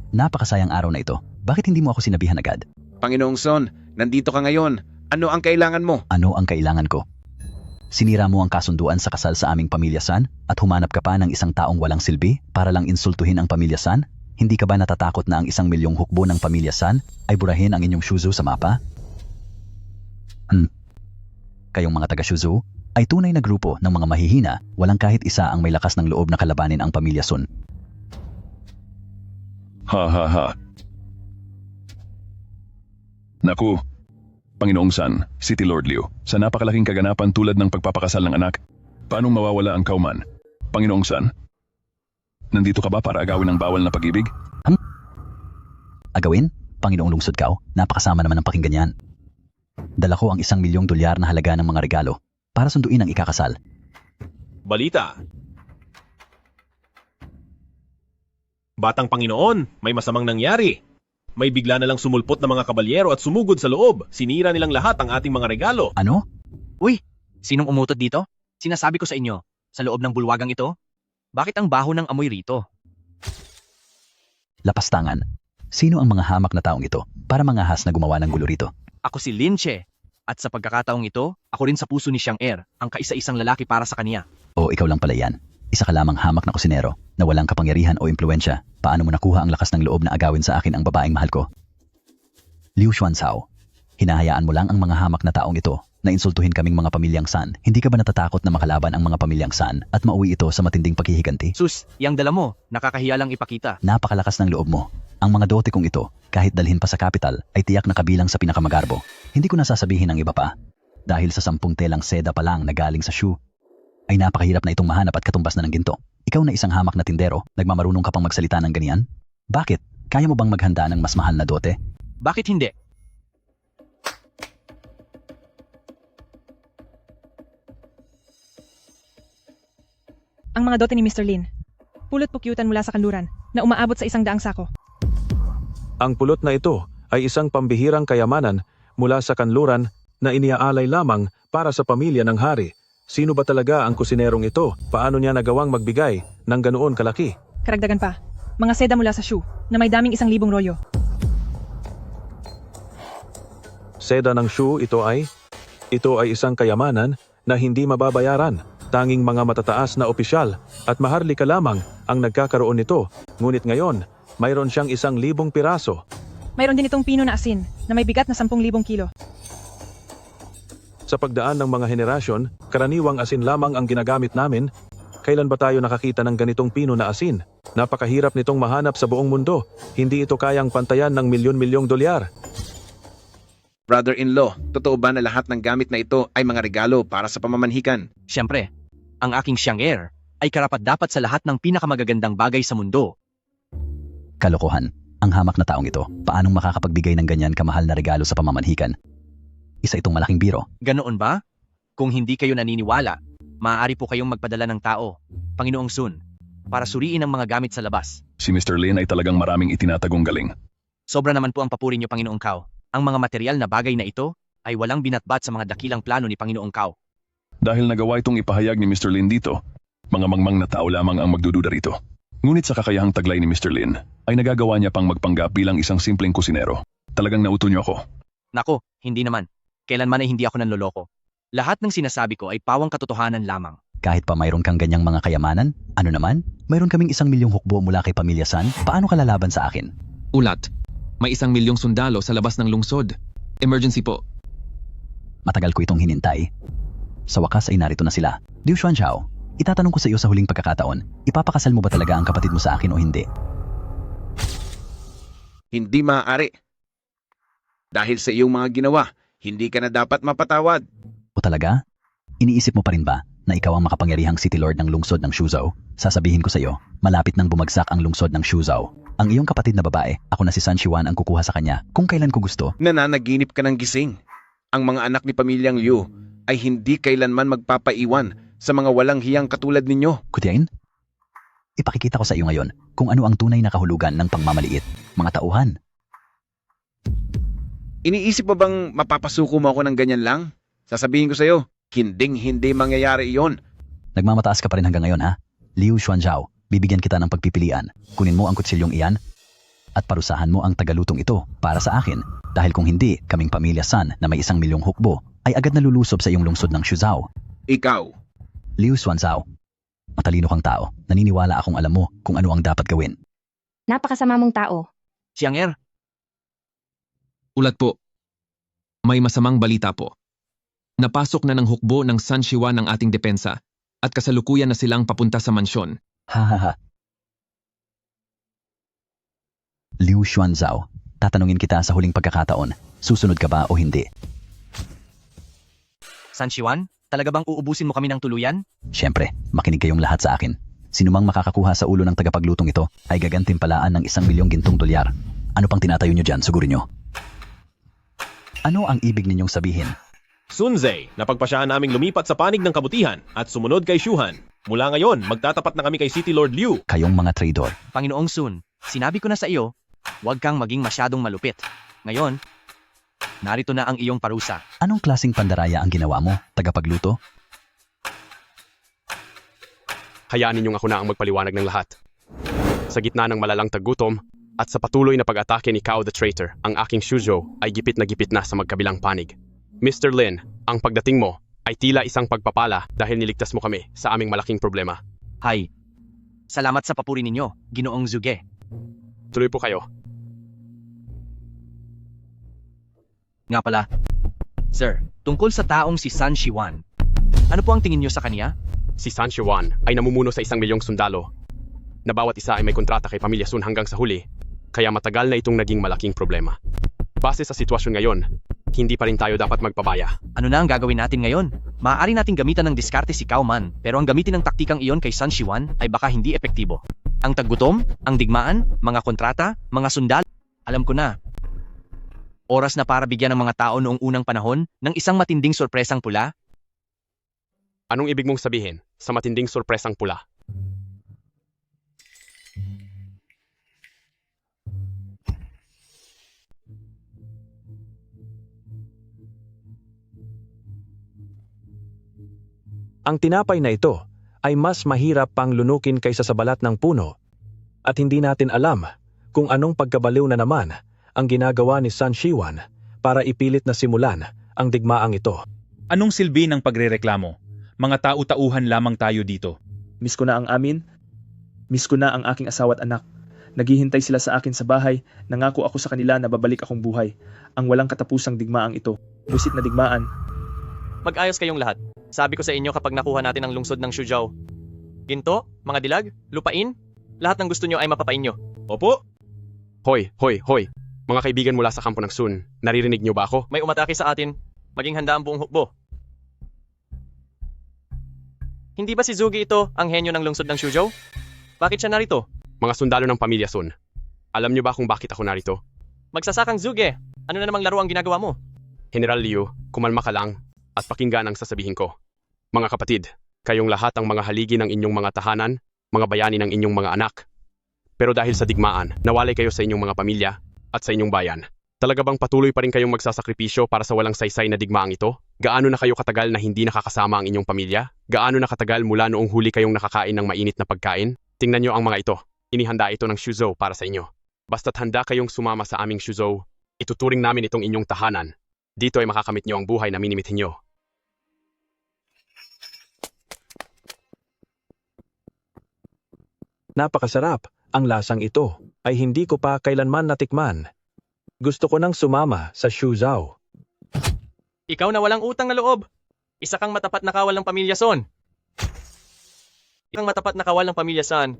Napakasayang araw na ito. Bakit hindi mo ako sinabihan agad? Panginoong Son, nandito ka ngayon. Ano ang kailangan mo? Ano ang kailangan ko? Sinira mo ang kasunduan sa kasal sa aming pamilya San at humanap ka pa ng isang taong walang silbi para lang insultuhin ang pamilya San? Hindi ka ba natatakot na ang 1 milyong hukbo ng pamilya San ay burahin ang inyong Shuzu sa mapa? Kayong mga taga-Shuzu ay tunay na grupo ng mga mahihina, walang kahit isa ang may lakas ng loob na kalabanin ang pamilya Sun. Ha ha ha. Naku, Panginoong San, City Lord Liu, sa napakalaking kaganapan tulad ng pagpapakasal ng anak, paanong mawawala ang kauman? Panginoong San, nandito ka ba para agawin ang bawal na pag-ibig? Agawin? Panginoong lungsod kao, napakasama naman ng pakinggan yan. Dala ko ang 1 milyong dolyar na halaga ng mga regalo para sunduin ang ikakasal. Balita. Batang Panginoon, may masamang nangyari. May bigla na lang sumulpot na mga kabalyero at sumugod sa loob. Sinira nilang lahat ang ating mga regalo. Ano? Uy, sinong umutot dito? Sinasabi ko sa inyo, sa loob ng bulwagang ito, bakit ang baho ng amoy rito? Lapastangan. Sino ang mga hamak na taong ito para mangahas na gumawa ng gulo rito? Ako si Linche. At sa pagkakataong ito, ako rin sa puso ni Xiang-Er, ang kaisa-isang lalaki para sa kaniya. O ikaw lang pala yan. Isa ka lamang hamak na kusinero na walang kapangyarihan o impluensya. Paano mo nakuha ang lakas ng loob na agawin sa akin ang babaeng mahal ko? Liu Xuanzhao, hinahayaan mo lang ang mga hamak na taong ito na insultuhin kaming mga pamilyang San. Hindi ka ba natatakot na makalaban ang mga pamilyang San at mauwi ito sa matinding paghihiganti? Sus, yang dala mo, nakakahiya lang ipakita. Napakalakas ng loob mo. Ang mga dote kong ito, kahit dalhin pa sa kapital, ay tiyak na kabilang sa pinakamagarbo. Hindi ko nasasabihin ang iba pa. Dahil sa 10 telang seda pa lang na galing sa shoe, ay napakahirap na itong mahanap at katumbas na ng ginto. Ikaw na isang hamak na tindero, nagmamarunong ka pang magsalita ng ganyan? Bakit? Kaya mo bang maghanda ng mas mahal na dote? Bakit hindi? Ang mga dote ni Mr. Lin. Pulot pukyutan mula sa kanluran na umaabot sa 100 sako. Ang pulot na ito ay isang pambihirang kayamanan mula sa kanluran na iniaalay lamang para sa pamilya ng hari. Sino ba talaga ang kusinerong ito? Paano niya nagawang magbigay ng ganoon kalaki? Karagdagan pa, mga seda mula sa shoe na may daming 1,000 rolyo. Seda ng shoe ito ay isang kayamanan na hindi mababayaran. Tanging mga matataas na opisyal at maharlika lamang ang nagkakaroon nito. Ngunit ngayon, mayroon siyang 1,000 piraso. Mayroon din itong pino na asin na may bigat na 10,000 kilo. Sa pagdaan ng mga henerasyon, karaniwang asin lamang ang ginagamit namin. Kailan ba tayo nakakita ng ganitong pino na asin? Napakahirap nitong mahanap sa buong mundo. Hindi ito kayang pantayan ng milyon-milyong dolyar. Brother-in-law, totoo ba na lahat ng gamit na ito ay mga regalo para sa pamamanhikan? Siyempre, ang aking Xiang-Er ay karapat-dapat sa lahat ng pinakamagagandang bagay sa mundo. Kalokohan. Ang hamak na taong ito, paanong makakapagbigay ng ganyan kamahal na regalo sa pamamanhikan? Isa itong malaking biro. Ganoon ba? Kung hindi kayo naniniwala, maaari po kayong magpadala ng tao, Panginoong Sun, para suriin ang mga gamit sa labas. Si Mr. Lin ay talagang maraming itinatagong galing. Sobra naman po ang papuri niyo, Panginoong Kao. Ang mga material na bagay na ito ay walang binatbat sa mga dakilang plano ni Panginoong Kao. Dahil nagawa itong ipahayag ni Mr. Lin dito, mga mangmang na tao lamang ang magdududa rito. Ngunit sa kakayahang taglay ni Mr. Lin, ay nagagawa niya pang magpanggap bilang isang simpleng kusinero. Talagang nauto niyo ako. Nako, hindi naman. Kailanman ay hindi ako nanloloko. Lahat ng sinasabi ko ay pawang katotohanan lamang. Kahit pa mayroon kang ganyang mga kayamanan, ano naman? Mayroon kaming 1 milyong hukbo mula kay Pamilya San, paano ka lalaban sa akin? Ulat. May 1 milyong sundalo sa labas ng lungsod. Emergency po. Matagal ko itong hinintay. Sa wakas ay narito na sila. Liu Xuanzhao, itatanong ko sa iyo sa huling pagkakataon, ipapakasal mo ba talaga ang kapatid mo sa akin o hindi? Hindi maaari. Dahil sa iyong mga ginawa, hindi ka na dapat mapatawad. O talaga? Iniisip mo pa rin ba na ikaw ang makapangyarihang City Lord ng lungsod ng Shuzhou? Sasabihin ko sa iyo, malapit nang bumagsak ang lungsod ng Shuzhou. Ang iyong kapatid na babae, ako na si San Shiwan ang kukuha sa kanya kung kailan ko gusto. Nananaginip ka ng gising. Ang mga anak ni Pamilyang Liu ay hindi kailanman magpapaiwan sa mga walang hiyang katulad ninyo. Kutiain? Ipakikita ko sa iyo ngayon kung ano ang tunay na kahulugan ng pangmamaliit, mga tauhan. Iniisip mo bang mapapasuko mo ako ng ganyan lang? Sasabihin ko sa iyo, hindi mangyayari iyon. Nagmamataas ka pa rin hanggang ngayon ha? Liu Xuanzhao, bibigyan kita ng pagpipilian. Kunin mo ang kutsilyong iyan at parusahan mo ang tagalutong ito para sa akin. Dahil kung hindi, kaming pamilya San na may 1 milyong hukbo ay agad nalulusob sa iyong lungsod ng Shuzhou. Ikaw. Liu Xuanzao, matalino kang tao. Naniniwala akong alam mo kung ano ang dapat gawin. Napakasama mong tao. Xiang Er, Ulat po. May masamang balita po. Napasok na ng hukbo ng San Shiwan ang ating depensa at kasalukuyan na silang papunta sa mansyon. Hahaha. Liu Xuanzao, tatanungin kita sa huling pagkakataon. Susunod ka ba o hindi? San Shiwan, talaga bang uubusin mo kami ng tuluyan? Siyempre, makinig kayong lahat sa akin. Sinumang makakakuha sa ulo ng tagapaglutong ito ay gagantimpalaan ng 1 milyong gintong dolyar. Ano pang tinatayo nyo dyan, sugurin nyo? Ano ang ibig ninyong sabihin? Sunze, napagpasyahan naming lumipat sa panig ng kabutihan at sumunod kay Shuhan. Mula ngayon, magtatapat na kami kay City Lord Liu. Kayong mga traidor. Panginoong Sun, sinabi ko na sa iyo, huwag kang maging masyadong malupit. Ngayon, narito na ang iyong parusa. Anong klaseng pandaraya ang ginawa mo, tagapagluto? Hayaan ninyong ako na ang magpaliwanag ng lahat. Sa gitna ng malalang taggutom at sa patuloy na pag-atake ni Cao the Traitor, ang aking Shuzhou ay gipit na sa magkabilang panig. Mr. Lin, ang pagdating mo ay tila isang pagpapala dahil niligtas mo kami sa aming malaking problema. Hay, salamat sa papuri ninyo, Ginoong Zuge. Tuloy po kayo. Nga pala, Sir, tungkol sa taong si San Shiwan, ano po ang tingin niyo sa kanya? Si San Shiwan ay namumuno sa 1 milyong sundalo na bawat isa ay may kontrata kay Pamilya Sun hanggang sa huli, kaya matagal na itong naging malaking problema. Base sa sitwasyon ngayon, hindi pa rin tayo dapat magpabaya. Ano na ang gagawin natin ngayon? Maaari nating gamitan ng diskarte si Cao Man, pero ang gamitin ng taktikang iyon kay San Shiwan ay baka hindi epektibo. Ang taggutom, ang digmaan, mga kontrata, mga sundalo. Alam ko na. Oras na para bigyan ng mga tao noong unang panahon ng isang matinding sorpresang pula. Anong ibig mong sabihin sa matinding sorpresang pula? Ang tinapay na ito ay mas mahirap pang lunukin kaysa sa balat ng puno at hindi natin alam kung anong pagkabaliw na naman ang ginagawa ni San Shiwan para ipilit na simulan ang digmaang ito. Anong silbi ng pagrereklamo? Mga tau-tauhan lamang tayo dito. Miss ko na ang amin. Miss ko na ang aking asawa at anak. Naghihintay sila sa akin sa bahay. Nangako ako sa kanila na babalik akong buhay. Ang walang katapusang digmaang ito. Busit na digmaan. Mag-ayos kayong lahat. Sabi ko sa inyo kapag nakuha natin ang lungsod ng Shuzhou. Ginto, mga dilag, lupain, lahat ng gusto nyo ay mapapain nyo. Opo? Hoy. Mga kaibigan mula sa kampo ng Sun, naririnig nyo ba ako? May umatake sa atin. Maging handa ang buong hukbo. Hindi ba si Zugi ito ang henyo ng lungsod ng Shuzhou? Bakit siya narito? Mga sundalo ng Pamilya Sun. Alam nyo ba kung bakit ako narito? Magsasakang Zuge, ano na namang laro ang ginagawa mo? General Liu, kumalma ka lang at pakinggan ang sasabihin ko. Mga kapatid, kayong lahat ang mga haligi ng inyong mga tahanan, mga bayani ng inyong mga anak. Pero dahil sa digmaan, nawalay kayo sa inyong mga pamilya at sa inyong bayan. Talaga bang patuloy pa rin kayong magsasakripisyo para sa walang saysay na digmaang ito? Gaano na kayo katagal na hindi nakakasama ang inyong pamilya? Gaano na katagal mula noong huli kayong nakakain ng mainit na pagkain? Tingnan nyo ang mga ito. Inihanda ito ng Shuzhou para sa inyo. Basta't handa kayong sumama sa aming Shuzhou, ituturing namin itong inyong tahanan. Dito ay makakamit nyo ang buhay na minimithin nyo. Napakasarap. Ang lasang ito ay hindi ko pa kailanman natikman. Gusto ko nang sumama sa Shuzhou. Ikaw na walang utang na loob. Isa kang matapat na kawal ng Pamilya Sun. Ikang matapat na kawal ng Pamilya Sun.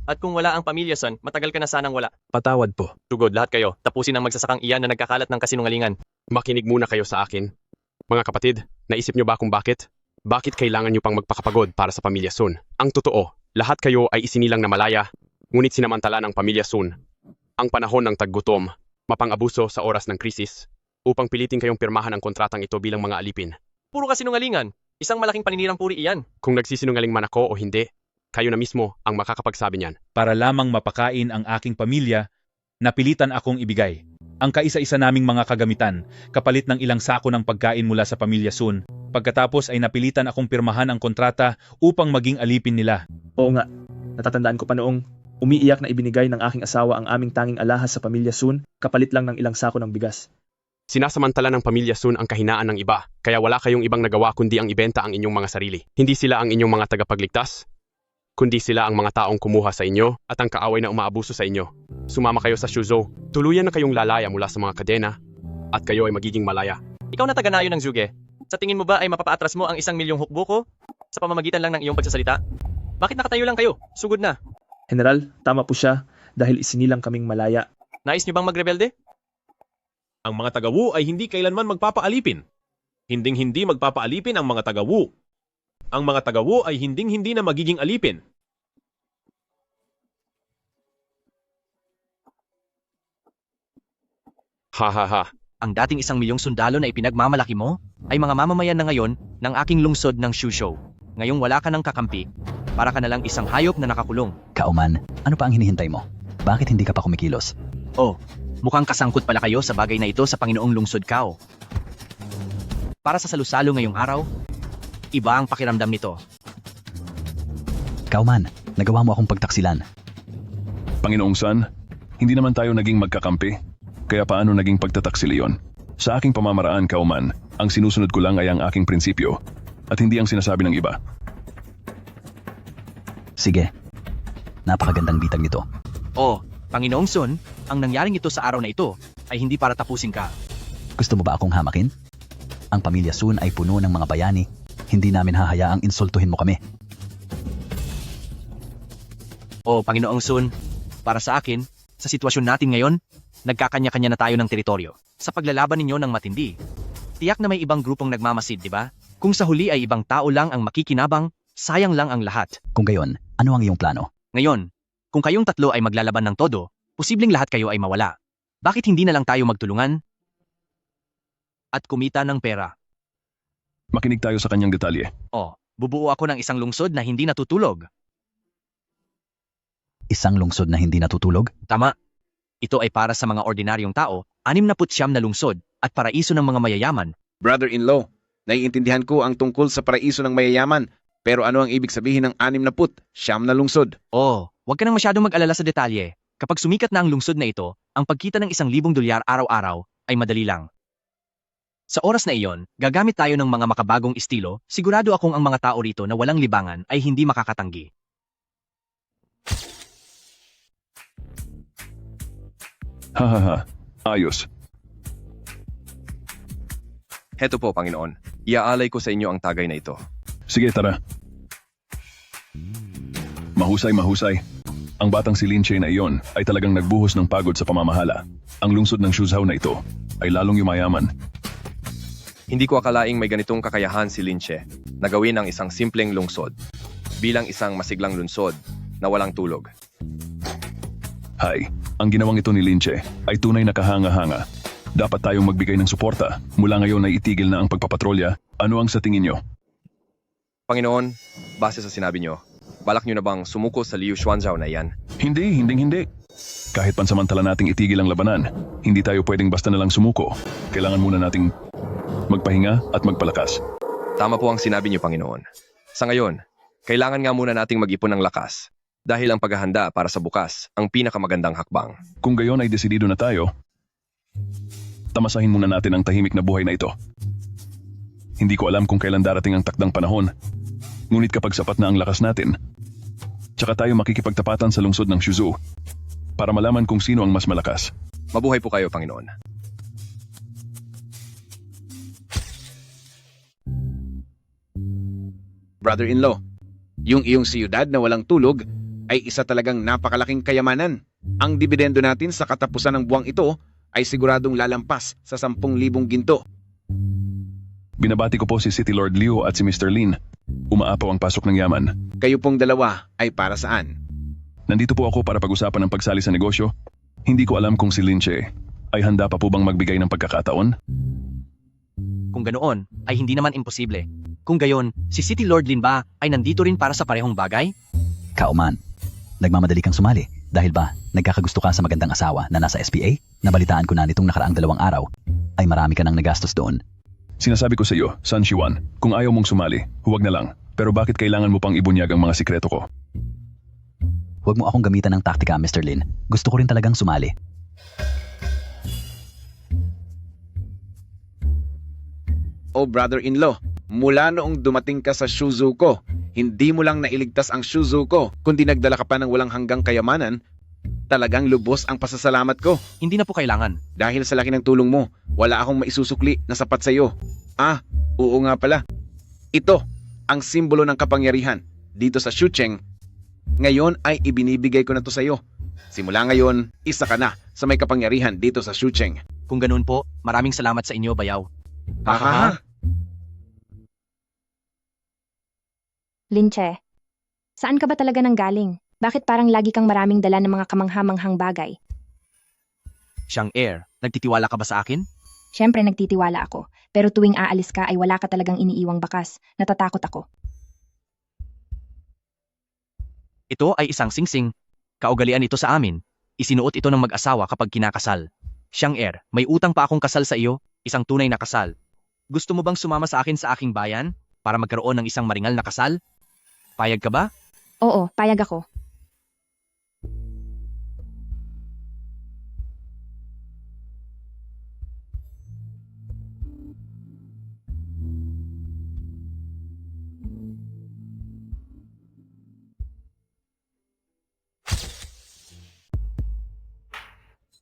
At kung wala ang Pamilya Sun, matagal ka na sanang wala. Patawad po. Tugod lahat kayo. Tapusin ang magsasakang iyan na nagkakalat ng kasinungalingan. Makinig muna kayo sa akin. Mga kapatid, naisip nyo ba kung bakit? Bakit kailangan nyo pang magpakapagod para sa Pamilya Sun? Ang totoo, lahat kayo ay isinilang na malaya, ngunit sinamantala ng Pamilya Sun ang panahon ng taggutom, mapang-abuso sa oras ng krisis, upang pilitin kayong pirmahan ang kontratang ito bilang mga alipin. Puro kasinungalingan. Isang malaking paninirang puri iyan. Kung nagsisinungaling man ako o hindi, kayo na mismo ang makakapagsabi niyan. Para lamang mapakain ang aking pamilya, napilitan akong ibigay ang kaisa-isa naming mga kagamitan, kapalit ng ilang sako ng pagkain mula sa Pamilya Sun. Pagkatapos ay napilitan akong pirmahan ang kontrata upang maging alipin nila. Oo nga. Natatandaan ko pa noong umiiyak na ibinigay ng aking asawa ang aming tanging alahas sa pamilya Sun, kapalit lang ng ilang sako ng bigas. Sinasamantala ng pamilya Sun ang kahinaan ng iba, kaya wala kayong ibang nagawa kundi ang ibenta ang inyong mga sarili. Hindi sila ang inyong mga tagapagligtas, kundi sila ang mga taong kumuha sa inyo at ang kaaway na umaabuso sa inyo. Sumama kayo sa Shuzhou, tuluyan na kayong lalaya mula sa mga kadena, at kayo ay magiging malaya. Ikaw na taga-nayo ng Zuge. Sa tingin mo ba ay mapapaatras mo ang 1 milyong hukbo ko? Sa pamamagitan lang ng iyong pagsasalita? Bakit nakatayo lang kayo? Sugod na. General, tama po siya dahil isinilang kaming malaya. Nais niyo bang magrebelde? Ang mga taga-Wu ay hindi kailanman magpapaalipin. Hinding-hindi magpapaalipin ang mga taga-Wu. Ang mga taga-Wu ay hinding-hindi na magiging alipin. Ha ha ha. Ang dating 1 milyong sundalo na ipinagmamalaki mo ay mga mamamayan na ngayon ng aking lungsod ng Shuzhou. Ngayong wala ka ng kakampi, para ka na lang isang hayop na nakakulong. Kauman, ano pa ang hinihintay mo? Bakit hindi ka pa kumikilos? Oh, mukhang kasangkot pala kayo sa bagay na ito sa Panginoong Lungsod Kao. Para sa salusalo ngayong araw, iba ang pakiramdam nito. Kauman, nagawa mo akong pagtaksilan. Panginoong San, hindi naman tayo naging magkakampi. Kaya paano naging pagtataksil iyon? Sa aking pamamaraan, Kauman, ang sinusunod ko lang ay ang aking prinsipyo at hindi ang sinasabi ng iba. Sige, napakagandang bitag nito. Oh, Panginoong Sun, ang nangyaring ito sa araw na ito ay hindi para tapusin ka. Gusto mo ba akong hamakin? Ang pamilya Sun ay puno ng mga bayani. Hindi namin hahayaang insultuhin mo kami. Oh, Panginoong Sun, para sa akin, sa sitwasyon natin ngayon, nagkakanya-kanya na tayo ng teritoryo. Sa paglalaban ninyo ng matindi, tiyak na may ibang grupong nagmamasid, di ba? Kung sa huli ay ibang tao lang ang makikinabang, sayang lang ang lahat. Kung gayon, ano ang iyong plano? Ngayon, kung kayong tatlo ay maglalaban ng todo, posibleng lahat kayo ay mawala. Bakit hindi na lang tayo magtulungan? At kumita ng pera. Makinig tayo sa kanyang detalye. Oh, bubuo ako ng isang lungsod na hindi natutulog. Isang lungsod na hindi natutulog? Tama. Ito ay para sa mga ordinaryong tao, 69 na lungsod, at paraiso ng mga mayayaman. Brother-in-law, naiintindihan ko ang tungkol sa paraiso ng mayayaman, pero ano ang ibig sabihin ng 69 na lungsod? Oh, huwag ka nang masyadong mag-alala sa detalye. Kapag sumikat na ang lungsod na ito, ang pagkita ng 1,000 dolyar araw-araw ay madali lang. Sa oras na iyon, gagamit tayo ng mga makabagong estilo, sigurado akong ang mga tao rito na walang libangan ay hindi makakatanggi. Hahaha, ayos. Heto po, Panginoon. Iaalay ko sa inyo ang tagay na ito. Sige, tara. Mahusay, mahusay. Ang batang si Lin Che na iyon ay talagang nagbuhos ng pagod sa pamamahala. Ang lungsod ng Shuzhou na ito ay lalong yumayaman. Hindi ko akalaing may ganitong kakayahan si Lin Che na gawin ang isang simpleng lungsod bilang isang masiglang lungsod na walang tulog. Hay, ang ginawang ito ni Lin Che ay tunay na kahanga-hanga. Dapat tayong magbigay ng suporta. Mula ngayon ay itigil na ang pagpapatrolya. Ano ang sa tingin nyo? Panginoon, base sa sinabi nyo, balak nyo na bang sumuko sa Liu Xuanzhao na yan? Hindi. Kahit pansamantala nating itigil ang labanan, hindi tayo pwedeng basta na lang sumuko. Kailangan muna nating magpahinga at magpalakas. Tama po ang sinabi nyo, Panginoon. Sa ngayon, kailangan nga muna nating mag-ipon ng lakas dahil ang paghahanda para sa bukas ang pinakamagandang hakbang. Kung gayon ay desidido na tayo, tamasahin muna natin ang tahimik na buhay na ito. Hindi ko alam kung kailan darating ang takdang panahon, ngunit kapag sapat na ang lakas natin, tsaka tayo makikipagtapatan sa lungsod ng Shuzhou para malaman kung sino ang mas malakas. Mabuhay po kayo, Panginoon. Brother-in-law, yung iyong siyudad na walang tulog ay isa talagang napakalaking kayamanan. Ang dividendo natin sa katapusan ng buwang ito ay siguradong lalampas sa 10,000 ginto. Binabati ko po si City Lord Liu at si Mr. Lin. Umaapaw ang pasok ng yaman. Kayo pong dalawa ay para saan? Nandito po ako para pag-usapan ng pagsali sa negosyo. Hindi ko alam kung si Lin Che ay handa pa po bang magbigay ng pagkakataon? Kung ganoon, ay hindi naman imposible. Kung gayon, si City Lord Lin ba ay nandito rin para sa parehong bagay? Kauman, nagmamadali kang sumali. Dahil ba, nagkakagusto ka sa magandang asawa na nasa SPA? Nabalitaan ko na nitong nakaraang 2 araw, ay marami ka nang nagastos doon. Sinasabi ko sa iyo, San Shiwan, kung ayaw mong sumali, huwag na lang. Pero bakit kailangan mo pang ibunyag ang mga sikreto ko? Huwag mo akong gamitan ng taktika, Mr. Lin. Gusto ko rin talagang sumali. Oh brother-in-law, mula noong dumating ka sa Shuzuko, hindi mo lang nailigtas ang Shuzuko, kundi nagdala ka pa ng walang hanggang kayamanan. Talagang lubos ang pasasalamat ko. Hindi na po kailangan. Dahil sa laki ng tulong mo, wala akong maisusukli na sapat sa iyo. Ah, oo nga pala. Ito, ang simbolo ng kapangyarihan. Dito sa Shucheng, ngayon ay ibinibigay ko na to sa iyo. Simula ngayon, isa ka na sa may kapangyarihan dito sa Shucheng. Kung ganun po, maraming salamat sa inyo, Bayaw. Hahaha. Linche, saan ka ba talaga nang galing? Bakit parang lagi kang maraming dala ng mga kamanghamanghang bagay? Xiang Er, nagtitiwala ka ba sa akin? Siyempre nagtitiwala ako, pero tuwing aalis ka ay wala ka talagang iniiwang bakas. Natatakot ako. Ito ay isang singsing. Kaugalian ito sa amin. Isinuot ito ng mag-asawa kapag kinakasal. Xiang Er, may utang pa akong kasal sa iyo, isang tunay na kasal. Gusto mo bang sumama sa akin sa aking bayan para magkaroon ng isang maringal na kasal? Payag ka ba? Oo, payag ako.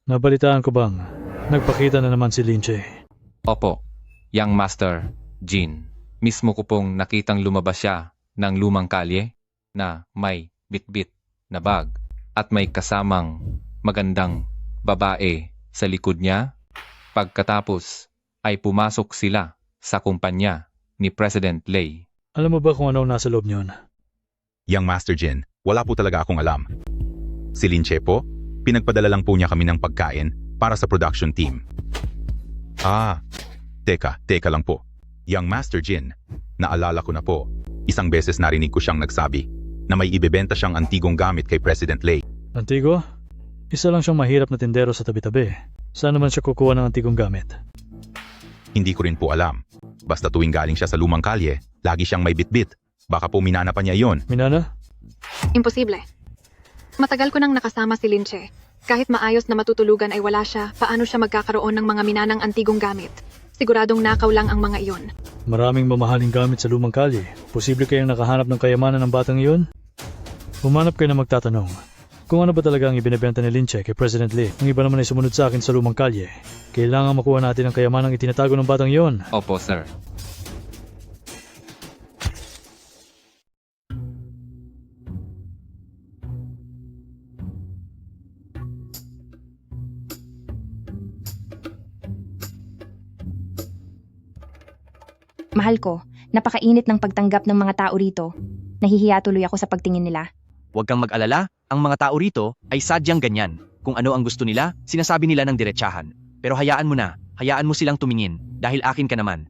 Nabalitaan ko bang nagpakita na naman si Linche? Opo, Young Master Jin. Mismo ko pong nakitang lumabas siya ng lumang kalye na may bitbit na bag at may kasamang magandang babae sa likod niya. Pagkatapos ay pumasok sila sa kumpanya ni President Lei. Alam mo ba kung ano nasa loob niyon? Young Master Jin, wala po talaga akong alam. Si Linche po, pinagpadala lang po niya kami ng pagkain para sa production team. Teka lang po. Young Master Jin, naalala ko na po, isang beses narinig ko siyang nagsabi na may ibebenta siyang antigong gamit kay President Lei. Antigo? Isa lang siyang mahirap na tindero sa tabi-tabi. Saan naman siya kukuha ng antigong gamit? Hindi ko rin po alam. Basta tuwing galing siya sa lumang kalye, lagi siyang may bitbit. Baka po minana pa niya iyon. Minana? Imposible. Matagal ko nang nakasama si Linche. Kahit maayos na matutulugan ay wala siya, paano siya magkakaroon ng mga minanang antigong gamit? Siguradong nakaw lang ang mga iyon. Maraming mamahaling gamit sa lumang kalye. Posible kayang nakahanap ng kayamanan ng batang iyon? Humanap kayo na magtatanong. Kung ano ba talaga ang ibinebenta ni Linche kay President Lee? Ang iba naman ay sumunod sa akin sa lumang kalye. Kailangan makuha natin ang kayamanang itinatago ng batang iyon. Opo, sir. Mahal ko, napakainit ng pagtanggap ng mga tao rito. Nahihiya tuloy ako sa pagtingin nila. Huwag kang mag-alala, ang mga tao rito ay sadyang ganyan. Kung ano ang gusto nila, sinasabi nila ng diretsahan. Pero hayaan mo na, hayaan mo silang tumingin, dahil akin ka naman.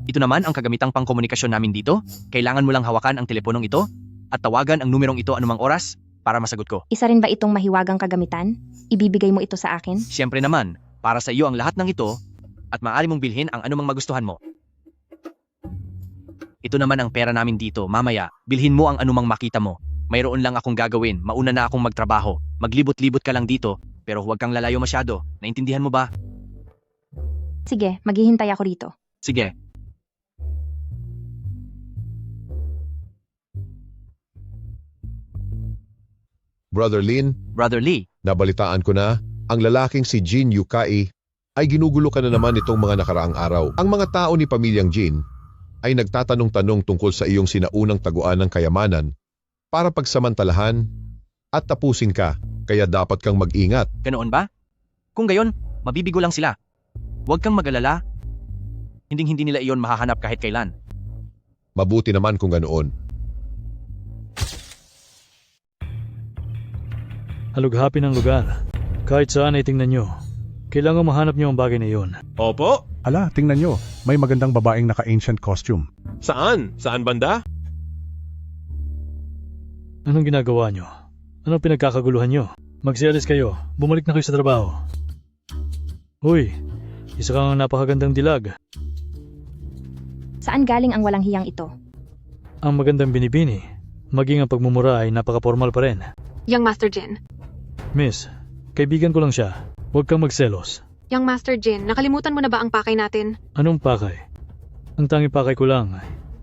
Ito naman ang kagamitang pangkomunikasyon namin dito. Kailangan mo lang hawakan ang teleponong ito at tawagan ang numerong ito anumang oras para masagot ko. Isa rin ba itong mahiwagang kagamitan? Ibibigay mo ito sa akin? Siyempre naman, para sa iyo ang lahat ng ito at maaari mong bilhin ang anumang magustuhan mo. Ito naman ang pera namin dito. Mamaya, bilhin mo ang anumang makita mo. Mayroon lang akong gagawin. Mauna na akong magtrabaho. Maglibot-libot ka lang dito. Pero huwag kang lalayo masyado. Naintindihan mo ba? Sige, maghihintay ako rito. Sige. Brother Lin, Brother Lee, nabalitaan ko na, ang lalaking si Jin Yukai ay ginugulo ka na naman itong mga nakaraang araw. Ang mga tao ni pamilyang Jin ay nagtatanong-tanong tungkol sa iyong sinaunang taguan ng kayamanan para pagsamantalahan at tapusin ka, kaya dapat kang mag-ingat. Ganoon ba? Kung gayon, mabibigo lang sila. Huwag kang mag-alala. Hindi nila iyon mahahanap kahit kailan. Mabuti naman kung ganoon. Halughapin ang lugar. Kahit saan ay tingnan nyo. Kailangan mahanap nyo ang bagay na iyon. Opo. Ala, tingnan nyo. May magandang babaeng naka-ancient costume. Saan? Saan banda? Anong ginagawa nyo? Anong pinagkakaguluhan nyo? Magsialis kayo. Bumalik na kayo sa trabaho. Uy, isa kang napakagandang dilag. Saan galing ang walang hiyang ito? Ang magandang binibini. Maging ang pagmumura ay napaka-formal pa rin. Young Master Jin. Miss, kaibigan ko lang siya. Huwag kang magselos. Young Master Jin, nakalimutan mo na ba ang pakay natin? Anong pakay? Ang tanging pakay ko lang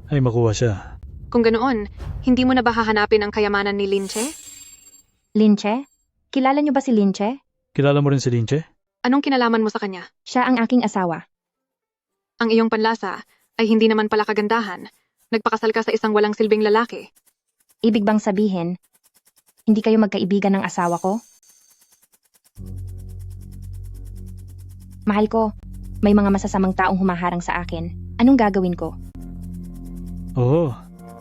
ay makuha siya. Kung ganoon, hindi mo na ba hahanapin ang kayamanan ni Linche? Linche? Kilala niyo ba si Linche? Kilala mo rin si Linche? Anong kinalaman mo sa kanya? Siya ang aking asawa. Ang iyong panlasa ay hindi naman pala kagandahan. Nagpakasal ka sa isang walang silbing lalaki. Ibig bang sabihin, hindi kayo magkaibigan ng asawa ko? Mahal ko, may mga masasamang taong humaharang sa akin. Anong gagawin ko? Oo,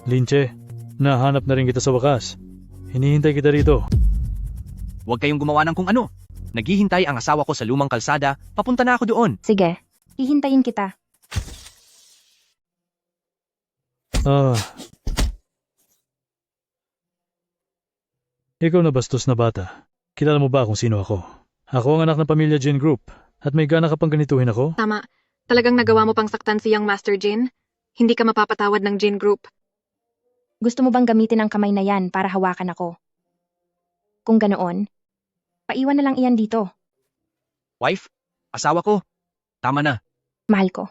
Linche, nahanap na rin kita sa wakas. Hinihintay kita rito. Huwag kayong gumawa ng kung ano. Naghihintay ang asawa ko sa lumang kalsada, papunta na ako doon. Sige, hihintayin kita. Ikaw na bastos na bata. Kilala mo ba kung sino ako? Ako ang anak ng pamilya Jin Group. At may gana ka pang ganituhin ako? Tama. Talagang nagawa mo pang saktan si Young Master Jin? Hindi ka mapapatawad ng Jin Group. Gusto mo bang gamitin ang kamay na yan para hawakan ako? Kung ganoon, paiwan na lang iyan dito. Wife, asawa ko. Tama na. Mahal ko.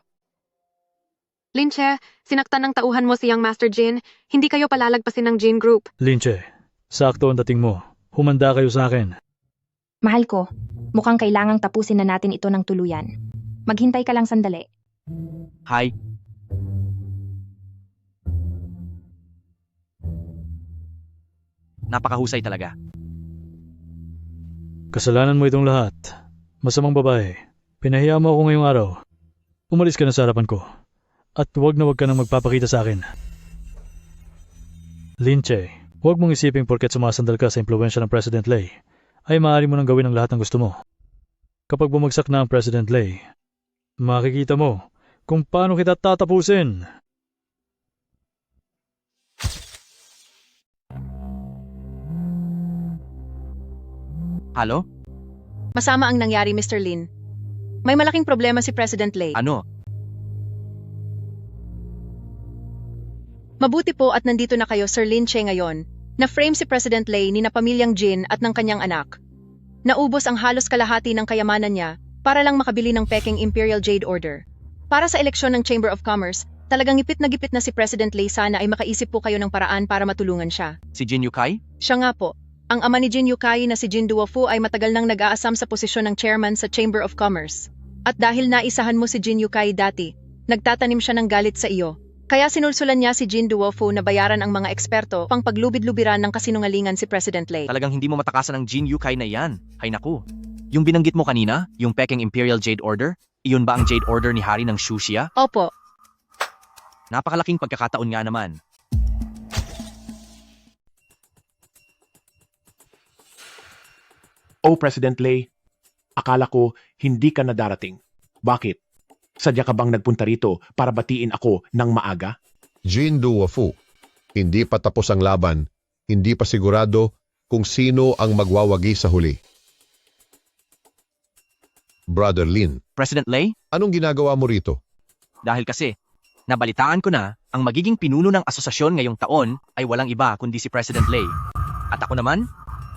Linche, sinaktan ng tauhan mo si Young Master Jin. Hindi kayo palalagpasin ng Jin Group. Linche, sakto ang dating mo. Humanda kayo sa akin. Mahal ko, mukhang kailangang tapusin na natin ito ng tuluyan. Maghintay ka lang sandali. Hi. Napakahusay talaga. Kasalanan mo itong lahat. Masamang babae. Pinahiya mo ako ngayong araw. Umalis ka na sa harapan ko. At huwag ka nang magpapakita sa akin. Linche, huwag mong isiping porket sumasandal ka sa impluwensya ng President Lei, ay maaari mo nang gawin ang lahat ng gusto mo. Kapag bumagsak na ang President Lei, makikita mo kung paano kita tatapusin. Halo? Masama ang nangyari, Mr. Lin. May malaking problema si President Lei. Ano? Mabuti po at nandito na kayo, Sir Lin Che ngayon. Na-frame si President Lei ni na pamilyang Jin at ng kanyang anak. Naubos ang halos kalahati ng kayamanan niya para lang makabili ng Peking Imperial Jade Order. Para sa eleksyon ng Chamber of Commerce, talagang gipit na si President Lei. Sana ay makaisip po kayo ng paraan para matulungan siya. Si Jin Yukai? Siya nga po. Ang ama ni Jin Yukai na si Jin Duofu ay matagal nang nag-aasam sa posisyon ng chairman sa Chamber of Commerce. At dahil naisahan mo si Jin Yukai dati, nagtatanim siya ng galit sa iyo. Kaya sinulsulan niya si Jin Duofu na bayaran ang mga eksperto pang paglubid-lubiran ng kasinungalingan si President Lei. Talagang hindi mo matakasan ng Jin Yukai na yan. Hay naku. Yung binanggit mo kanina, yung Peking Imperial Jade Order, iyon ba ang Jade Order ni Hari ng Shuxia? Opo. Napakalaking pagkakataon nga naman. Oh, President Lei, akala ko hindi ka na darating. Bakit? Sadya ka bang nagpunta rito para batiin ako ng maaga? Jin Duofu, hindi pa tapos ang laban, hindi pa sigurado kung sino ang magwawagi sa huli. Brother Lin. President Lei? Anong ginagawa mo rito? Dahil kasi, nabalitaan ko na ang magiging pinuno ng asosasyon ngayong taon ay walang iba kundi si President Lei. At ako naman,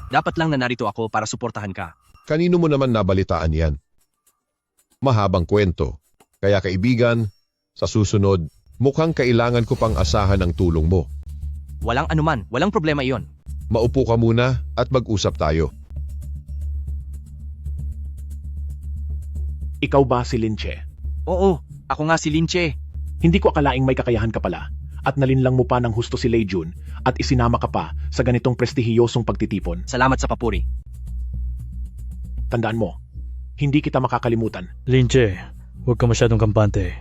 dapat lang na narito ako para suportahan ka. Kanino mo naman nabalitaan yan? Mahabang kwento. Kaya kaibigan, sa susunod, mukhang kailangan ko pang asahan ang tulong mo. Walang anuman, walang problema iyon. Maupo ka muna at mag-usap tayo. Ikaw ba si Linche? Oo, ako nga si Linche. Hindi ko akalaing may kakayahan ka pala at nalinlang mo pa ng husto si Lei Jun at isinama ka pa sa ganitong prestihiyosong pagtitipon. Salamat sa papuri. Tandaan mo, hindi kita makakalimutan. Linche, huwag ka masyadong kampante.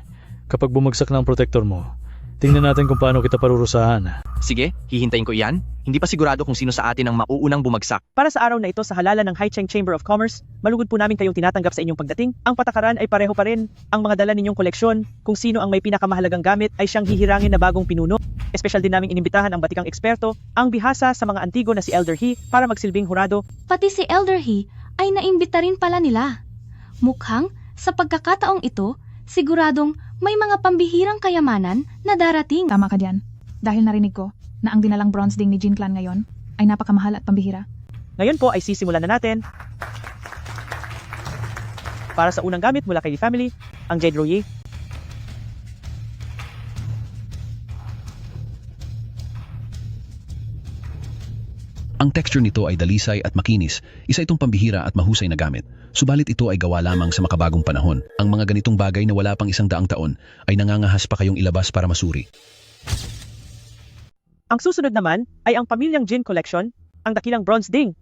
Kapag bumagsak na ang protector mo, tingnan natin kung paano kita parurusahan. Sige, hihintayin ko iyan. Hindi pa sigurado kung sino sa atin ang mauunang bumagsak. Para sa araw na ito sa halalan ng Haicheng Chamber of Commerce, malugod po namin kayong tinatanggap sa inyong pagdating. Ang patakaran ay pareho pa rin. Ang mga dala ninyong koleksyon, kung sino ang may pinakamahalagang gamit ay siyang hihirangin na bagong pinuno. Espesyal din naming inimbitahan ang batikang eksperto, ang bihasa sa mga antigo na si Elder He para magsilbing hurado. Pati si Elder He ay naimbita rin pala nila. Mukhang, sa pagkakataong ito, siguradong may mga pambihirang kayamanan na darating. Tama ka dyan. Dahil narinig ko, na ang dinalang bronze ding ni Jin Clan ngayon ay napakamahal at pambihira? Ngayon po ay sisimulan na natin. Para sa unang gamit mula kay The Family, ang Jade Rouye. Ang texture nito ay dalisay at makinis, isa itong pambihira at mahusay na gamit. Subalit ito ay gawa lamang sa makabagong panahon. Ang mga ganitong bagay na wala pang 100 taon ay nangangahas pa kayong ilabas para masuri. Ang susunod naman ay ang Pamilyang Jin Collection, ang dakilang bronze ding.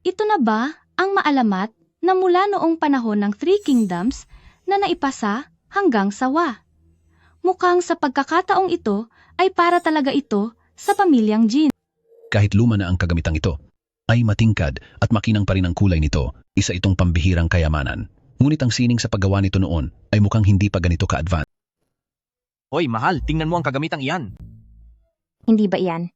Ito na ba ang maalamat na mula noong panahon ng Three Kingdoms na naipasa hanggang sa Wa? Mukhang sa pagkakataong ito ay para talaga ito sa Pamilyang Jin. Kahit luma na ang kagamitang ito, ay matingkad at makinang pa rin ang kulay nito, isa itong pambihirang kayamanan. Ngunit ang sining sa paggawa nito noon ay mukhang hindi pa ganito ka-advance. Hoy, mahal, tingnan mo ang kagamitang iyan. Hindi ba iyan?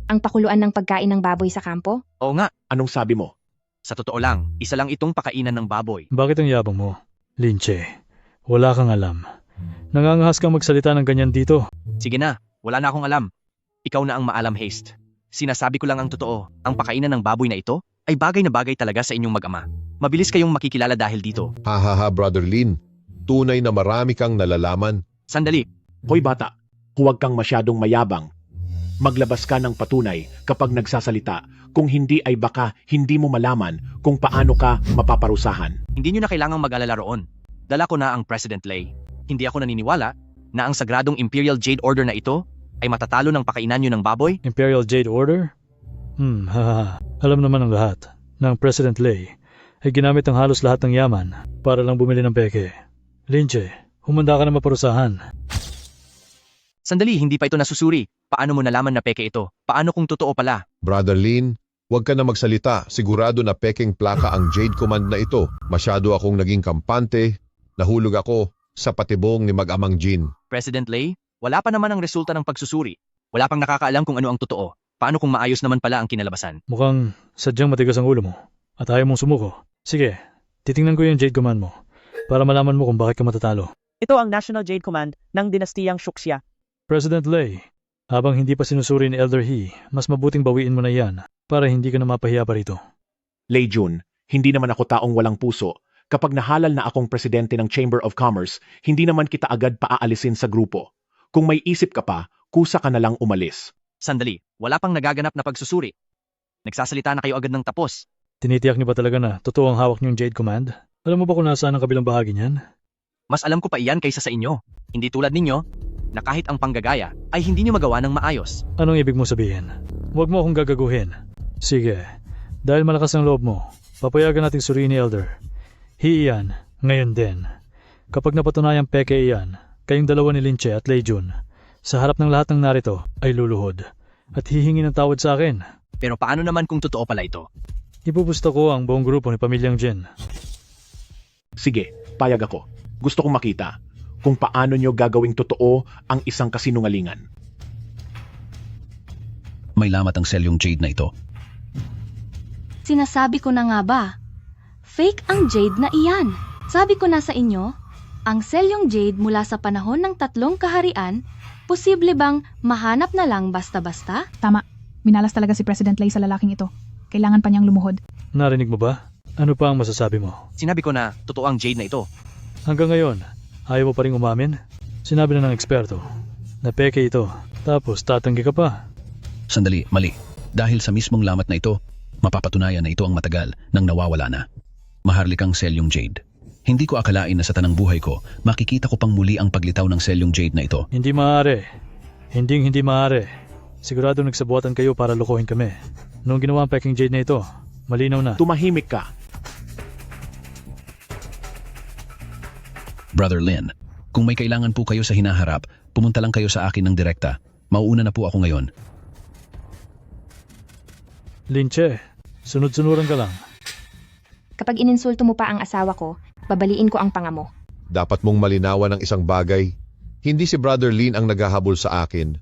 Ang pakuluan ng pagkain ng baboy sa kampo? Oo nga. Anong sabi mo? Sa totoo lang, isa lang itong pakainan ng baboy. Bakit ang yabang mo, Linche? Wala kang alam. Nangangahas kang magsalita ng ganyan dito. Sige na, wala na akong alam. Ikaw na ang maalam, Haste. Sinasabi ko lang ang totoo, ang pakainan ng baboy na ito ay bagay na bagay talaga sa inyong mag-ama. Mabilis kayong makikilala dahil dito. Hahaha, Brother Lin. Tunay na marami kang nalalaman. Sandali. Hoy bata, huwag kang masyadong mayabang. Maglabas ka ng patunay kapag nagsasalita. Kung hindi ay baka hindi mo malaman kung paano ka mapaparusahan. Hindi nyo na kailangang mag-alala roon. Dala ko na ang President Lei. Hindi ako naniniwala na ang sagradong Imperial Jade Order na ito ay matatalo ng pakainan nyo ng baboy? Imperial Jade Order? Alam naman ng lahat na ang President Lei ay ginamit ang halos lahat ng yaman para lang bumili ng peke. Linche, humanda ka na maparusahan. Sandali, hindi pa ito nasusuri. Paano mo nalaman na peke ito? Paano kung totoo pala? Brother Lin, huwag ka na magsalita. Sigurado na peking plaka ang Jade Command na ito. Masyado akong naging kampante. Nahulog ako sa patibong ni mag-amang Jin. President Lei, wala pa naman ang resulta ng pagsusuri. Wala pang nakakaalam kung ano ang totoo. Paano kung maayos naman pala ang kinalabasan? Mukhang sadyang matigas ang ulo mo at ayaw mong sumuko. Sige, titingnan ko yung Jade Command mo para malaman mo kung bakit ka matatalo. Ito ang National Jade Command ng dinastiyang Shuxia. President Lei, habang hindi pa sinusuri ni Elder He, mas mabuting bawiin mo na yan para hindi ka na mapahiya pa rito. Lei Jun, hindi naman ako taong walang puso. Kapag nahalal na akong presidente ng Chamber of Commerce, hindi naman kita agad paaalisin sa grupo. Kung may isip ka pa, kusa ka na lang umalis. Sandali, wala pang nagaganap na pagsusuri. Nagsasalita na kayo agad ng tapos. Tinitiyak niyo ba talaga na totoo ang hawak niyong Jade Command? Alam mo ba kung nasaan ang kabilang bahagi niyan? Mas alam ko pa iyan kaysa sa inyo. Hindi tulad ninyo, na kahit ang panggagaya ay hindi niyo magawa ng maayos. Anong ibig mo sabihin? Huwag mo akong gagaguhin. Sige, dahil malakas ang loob mo, papayagan nating suriin ni Elder. Iyan, ngayon din. Kapag napatunayang peke iyan, kayong dalawa ni Linche at Lei Jun, sa harap ng lahat ng narito ay luluhod at hihingi ng tawad sa akin. Pero paano naman kung totoo pala ito? Ipupusta ko ang buong grupo ni Pamilyang Jin. Sige, payag ako. Gusto kong makita kung paano nyo gagawing totoo ang isang kasinungalingan. May lamat ang selyong Jade na ito. Sinasabi ko na nga ba? Fake ang Jade na iyan. Sabi ko na sa inyo, ang selyong Jade mula sa panahon ng 3 kaharian, posible bang mahanap na lang basta-basta? Tama. Minalas talaga si President Lei sa lalaking ito. Kailangan pa niyang lumuhod. Narinig mo ba? Ano pa ang masasabi mo? Sinabi ko na totoo ang Jade na ito. Hanggang ngayon, ayaw mo pa rin umamin? Sinabi na ng eksperto na peke ito, tapos tatanggi ka pa. Sandali, mali. Dahil sa mismong lamat na ito, mapapatunayan na ito ang matagal nang nawawala na. Maharlikang selyong Jade. Hindi ko akalain na sa tanang buhay ko, makikita ko pang muli ang paglitaw ng selyong Jade na ito. Hindi maaari. Hindi maaari. Sigurado nagsabuatan kayo para lokohin kami. Noong ginawa ang peking Jade na ito, malinaw na. Tumahimik ka. Brother Lin, kung may kailangan po kayo sa hinaharap, pumunta lang kayo sa akin ng direkta. Mauuna na po ako ngayon. Linche, sunod-sunuran ka lang. Kapag ininsulto mo pa ang asawa ko, babaliin ko ang panga mo. Dapat mong malinawan ng isang bagay. Hindi si Brother Lin ang naghahabol sa akin,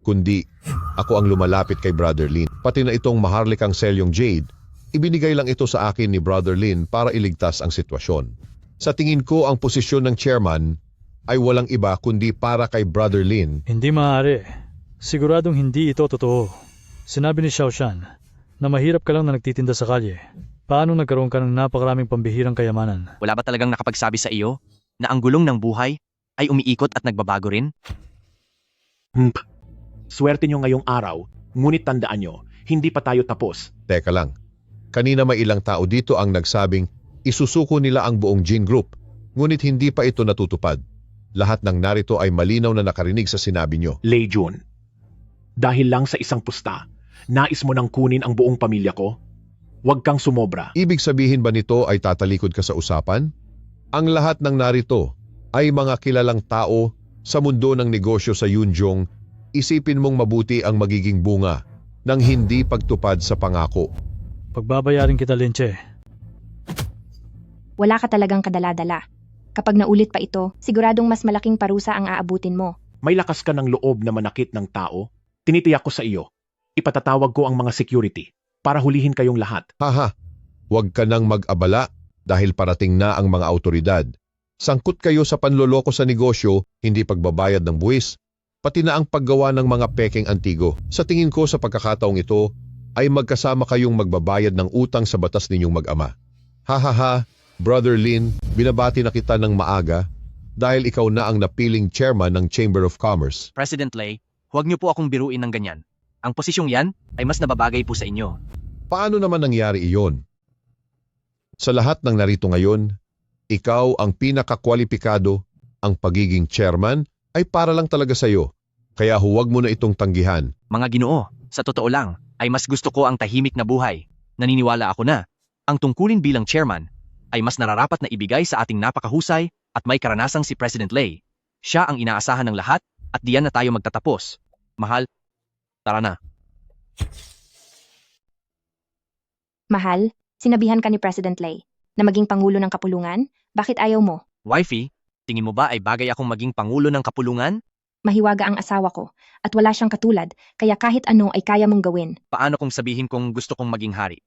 kundi ako ang lumalapit kay Brother Lin. Pati na itong maharlikang selyong Jade, ibinigay lang ito sa akin ni Brother Lin para iligtas ang sitwasyon. Sa tingin ko ang posisyon ng chairman ay walang iba kundi para kay Brother Lin. Hindi maaari. Siguradong hindi ito totoo. Sinabi ni Xiao Shan na mahirap ka lang na nagtitinda sa kalye. Paano nagkaroon ka ng napakaraming pambihirang kayamanan? Wala ba talagang nakapagsabi sa iyo na ang gulong ng buhay ay umiikot at nagbabago rin? Swerte nyo ngayong araw, ngunit tandaan nyo, hindi pa tayo tapos. Teka lang. Kanina may ilang tao dito ang nagsabing isusuko nila ang buong Jin Group, ngunit hindi pa ito natutupad. Lahat ng narito ay malinaw na nakarinig sa sinabi nyo. Lei Jun, dahil lang sa isang pusta, nais mo nang kunin ang buong pamilya ko? Huwag kang sumobra. Ibig sabihin ba nito ay tatalikod ka sa usapan? Ang lahat ng narito ay mga kilalang tao sa mundo ng negosyo sa Yunjong. Isipin mong mabuti ang magiging bunga ng hindi pagtupad sa pangako. Pagbabayarin kita, Linche. Wala ka talagang kadala-dala. Kapag naulit pa ito, siguradong mas malaking parusa ang aabutin mo. May lakas ka ng loob na manakit ng tao? Tinitiyak ko sa iyo. Ipatatawag ko ang mga security para hulihin kayong lahat. Haha, huwag ka nang mag-abala dahil parating na ang mga autoridad. Sangkot kayo sa panloloko sa negosyo, hindi pagbabayad ng buwis, pati na ang paggawa ng mga pekeng antigo. Sa tingin ko sa pagkakataong ito, ay magkasama kayong magbabayad ng utang sa batas ninyong mag-ama. Hahaha, Brother Lin, binabati na kita ng maaga dahil ikaw na ang napiling chairman ng Chamber of Commerce. President Lei, huwag niyo po akong biruin ng ganyan. Ang posisyong yan ay mas nababagay po sa inyo. Paano naman nangyari iyon? Sa lahat ng narito ngayon, ikaw ang pinakakwalipikado, ang pagiging chairman ay para lang talaga sa iyo. Kaya huwag mo na itong tanggihan. Mga Ginoo, sa totoo lang, ay mas gusto ko ang tahimik na buhay. Naniniwala ako na, ang tungkulin bilang chairman ay mas nararapat na ibigay sa ating napakahusay at may karanasang si President Lei. Siya ang inaasahan ng lahat at diyan na tayo magtatapos. Mahal, tara na. Mahal, sinabihan ka ni President Lei na maging pangulo ng kapulungan? Bakit ayaw mo? Wifey, tingin mo ba ay bagay akong maging pangulo ng kapulungan? Mahiwaga ang asawa ko at wala siyang katulad, kaya kahit ano ay kaya mong gawin. Paano kung sabihin kong gusto kong maging hari?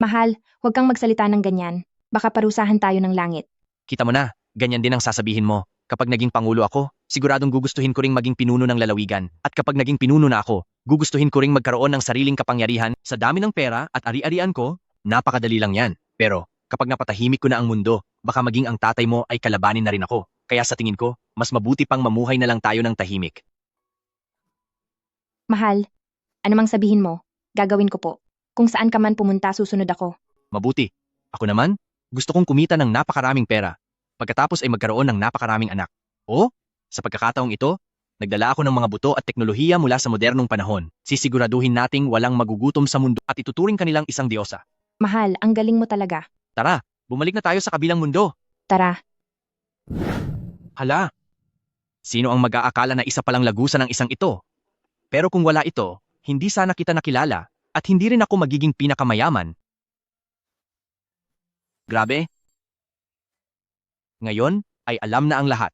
Mahal, huwag kang magsalita ng ganyan. Baka parusahan tayo ng langit. Kita mo na, ganyan din ang sasabihin mo. Kapag naging pangulo ako, siguradong gugustuhin ko ring maging pinuno ng lalawigan. At kapag naging pinuno na ako, gugustuhin ko ring magkaroon ng sariling kapangyarihan. Sa dami ng pera at ari-arian ko, napakadali lang yan. Pero kapag napatahimik ko na ang mundo, baka maging ang tatay mo ay kalabanin na rin ako. Kaya sa tingin ko, mas mabuti pang mamuhay na lang tayo ng tahimik. Mahal, anumang sabihin mo, gagawin ko po. Kung saan ka man pumunta, susunod ako. Mabuti. Ako naman, gusto kong kumita ng napakaraming pera. Pagkatapos ay magkaroon ng napakaraming anak. O, sa pagkakataong ito, nagdala ako ng mga buto at teknolohiya mula sa modernong panahon. Sisiguraduhin nating walang magugutom sa mundo at ituturing kanilang isang diyosa. Mahal, ang galing mo talaga. Tara, bumalik na tayo sa kabilang mundo. Tara. Hala, sino ang mag-aakala na isa palang lagusan ng isang ito? Pero kung wala ito, hindi sana kita nakilala at hindi rin ako magiging pinakamayaman. Grabe. Ngayon ay alam na ang lahat.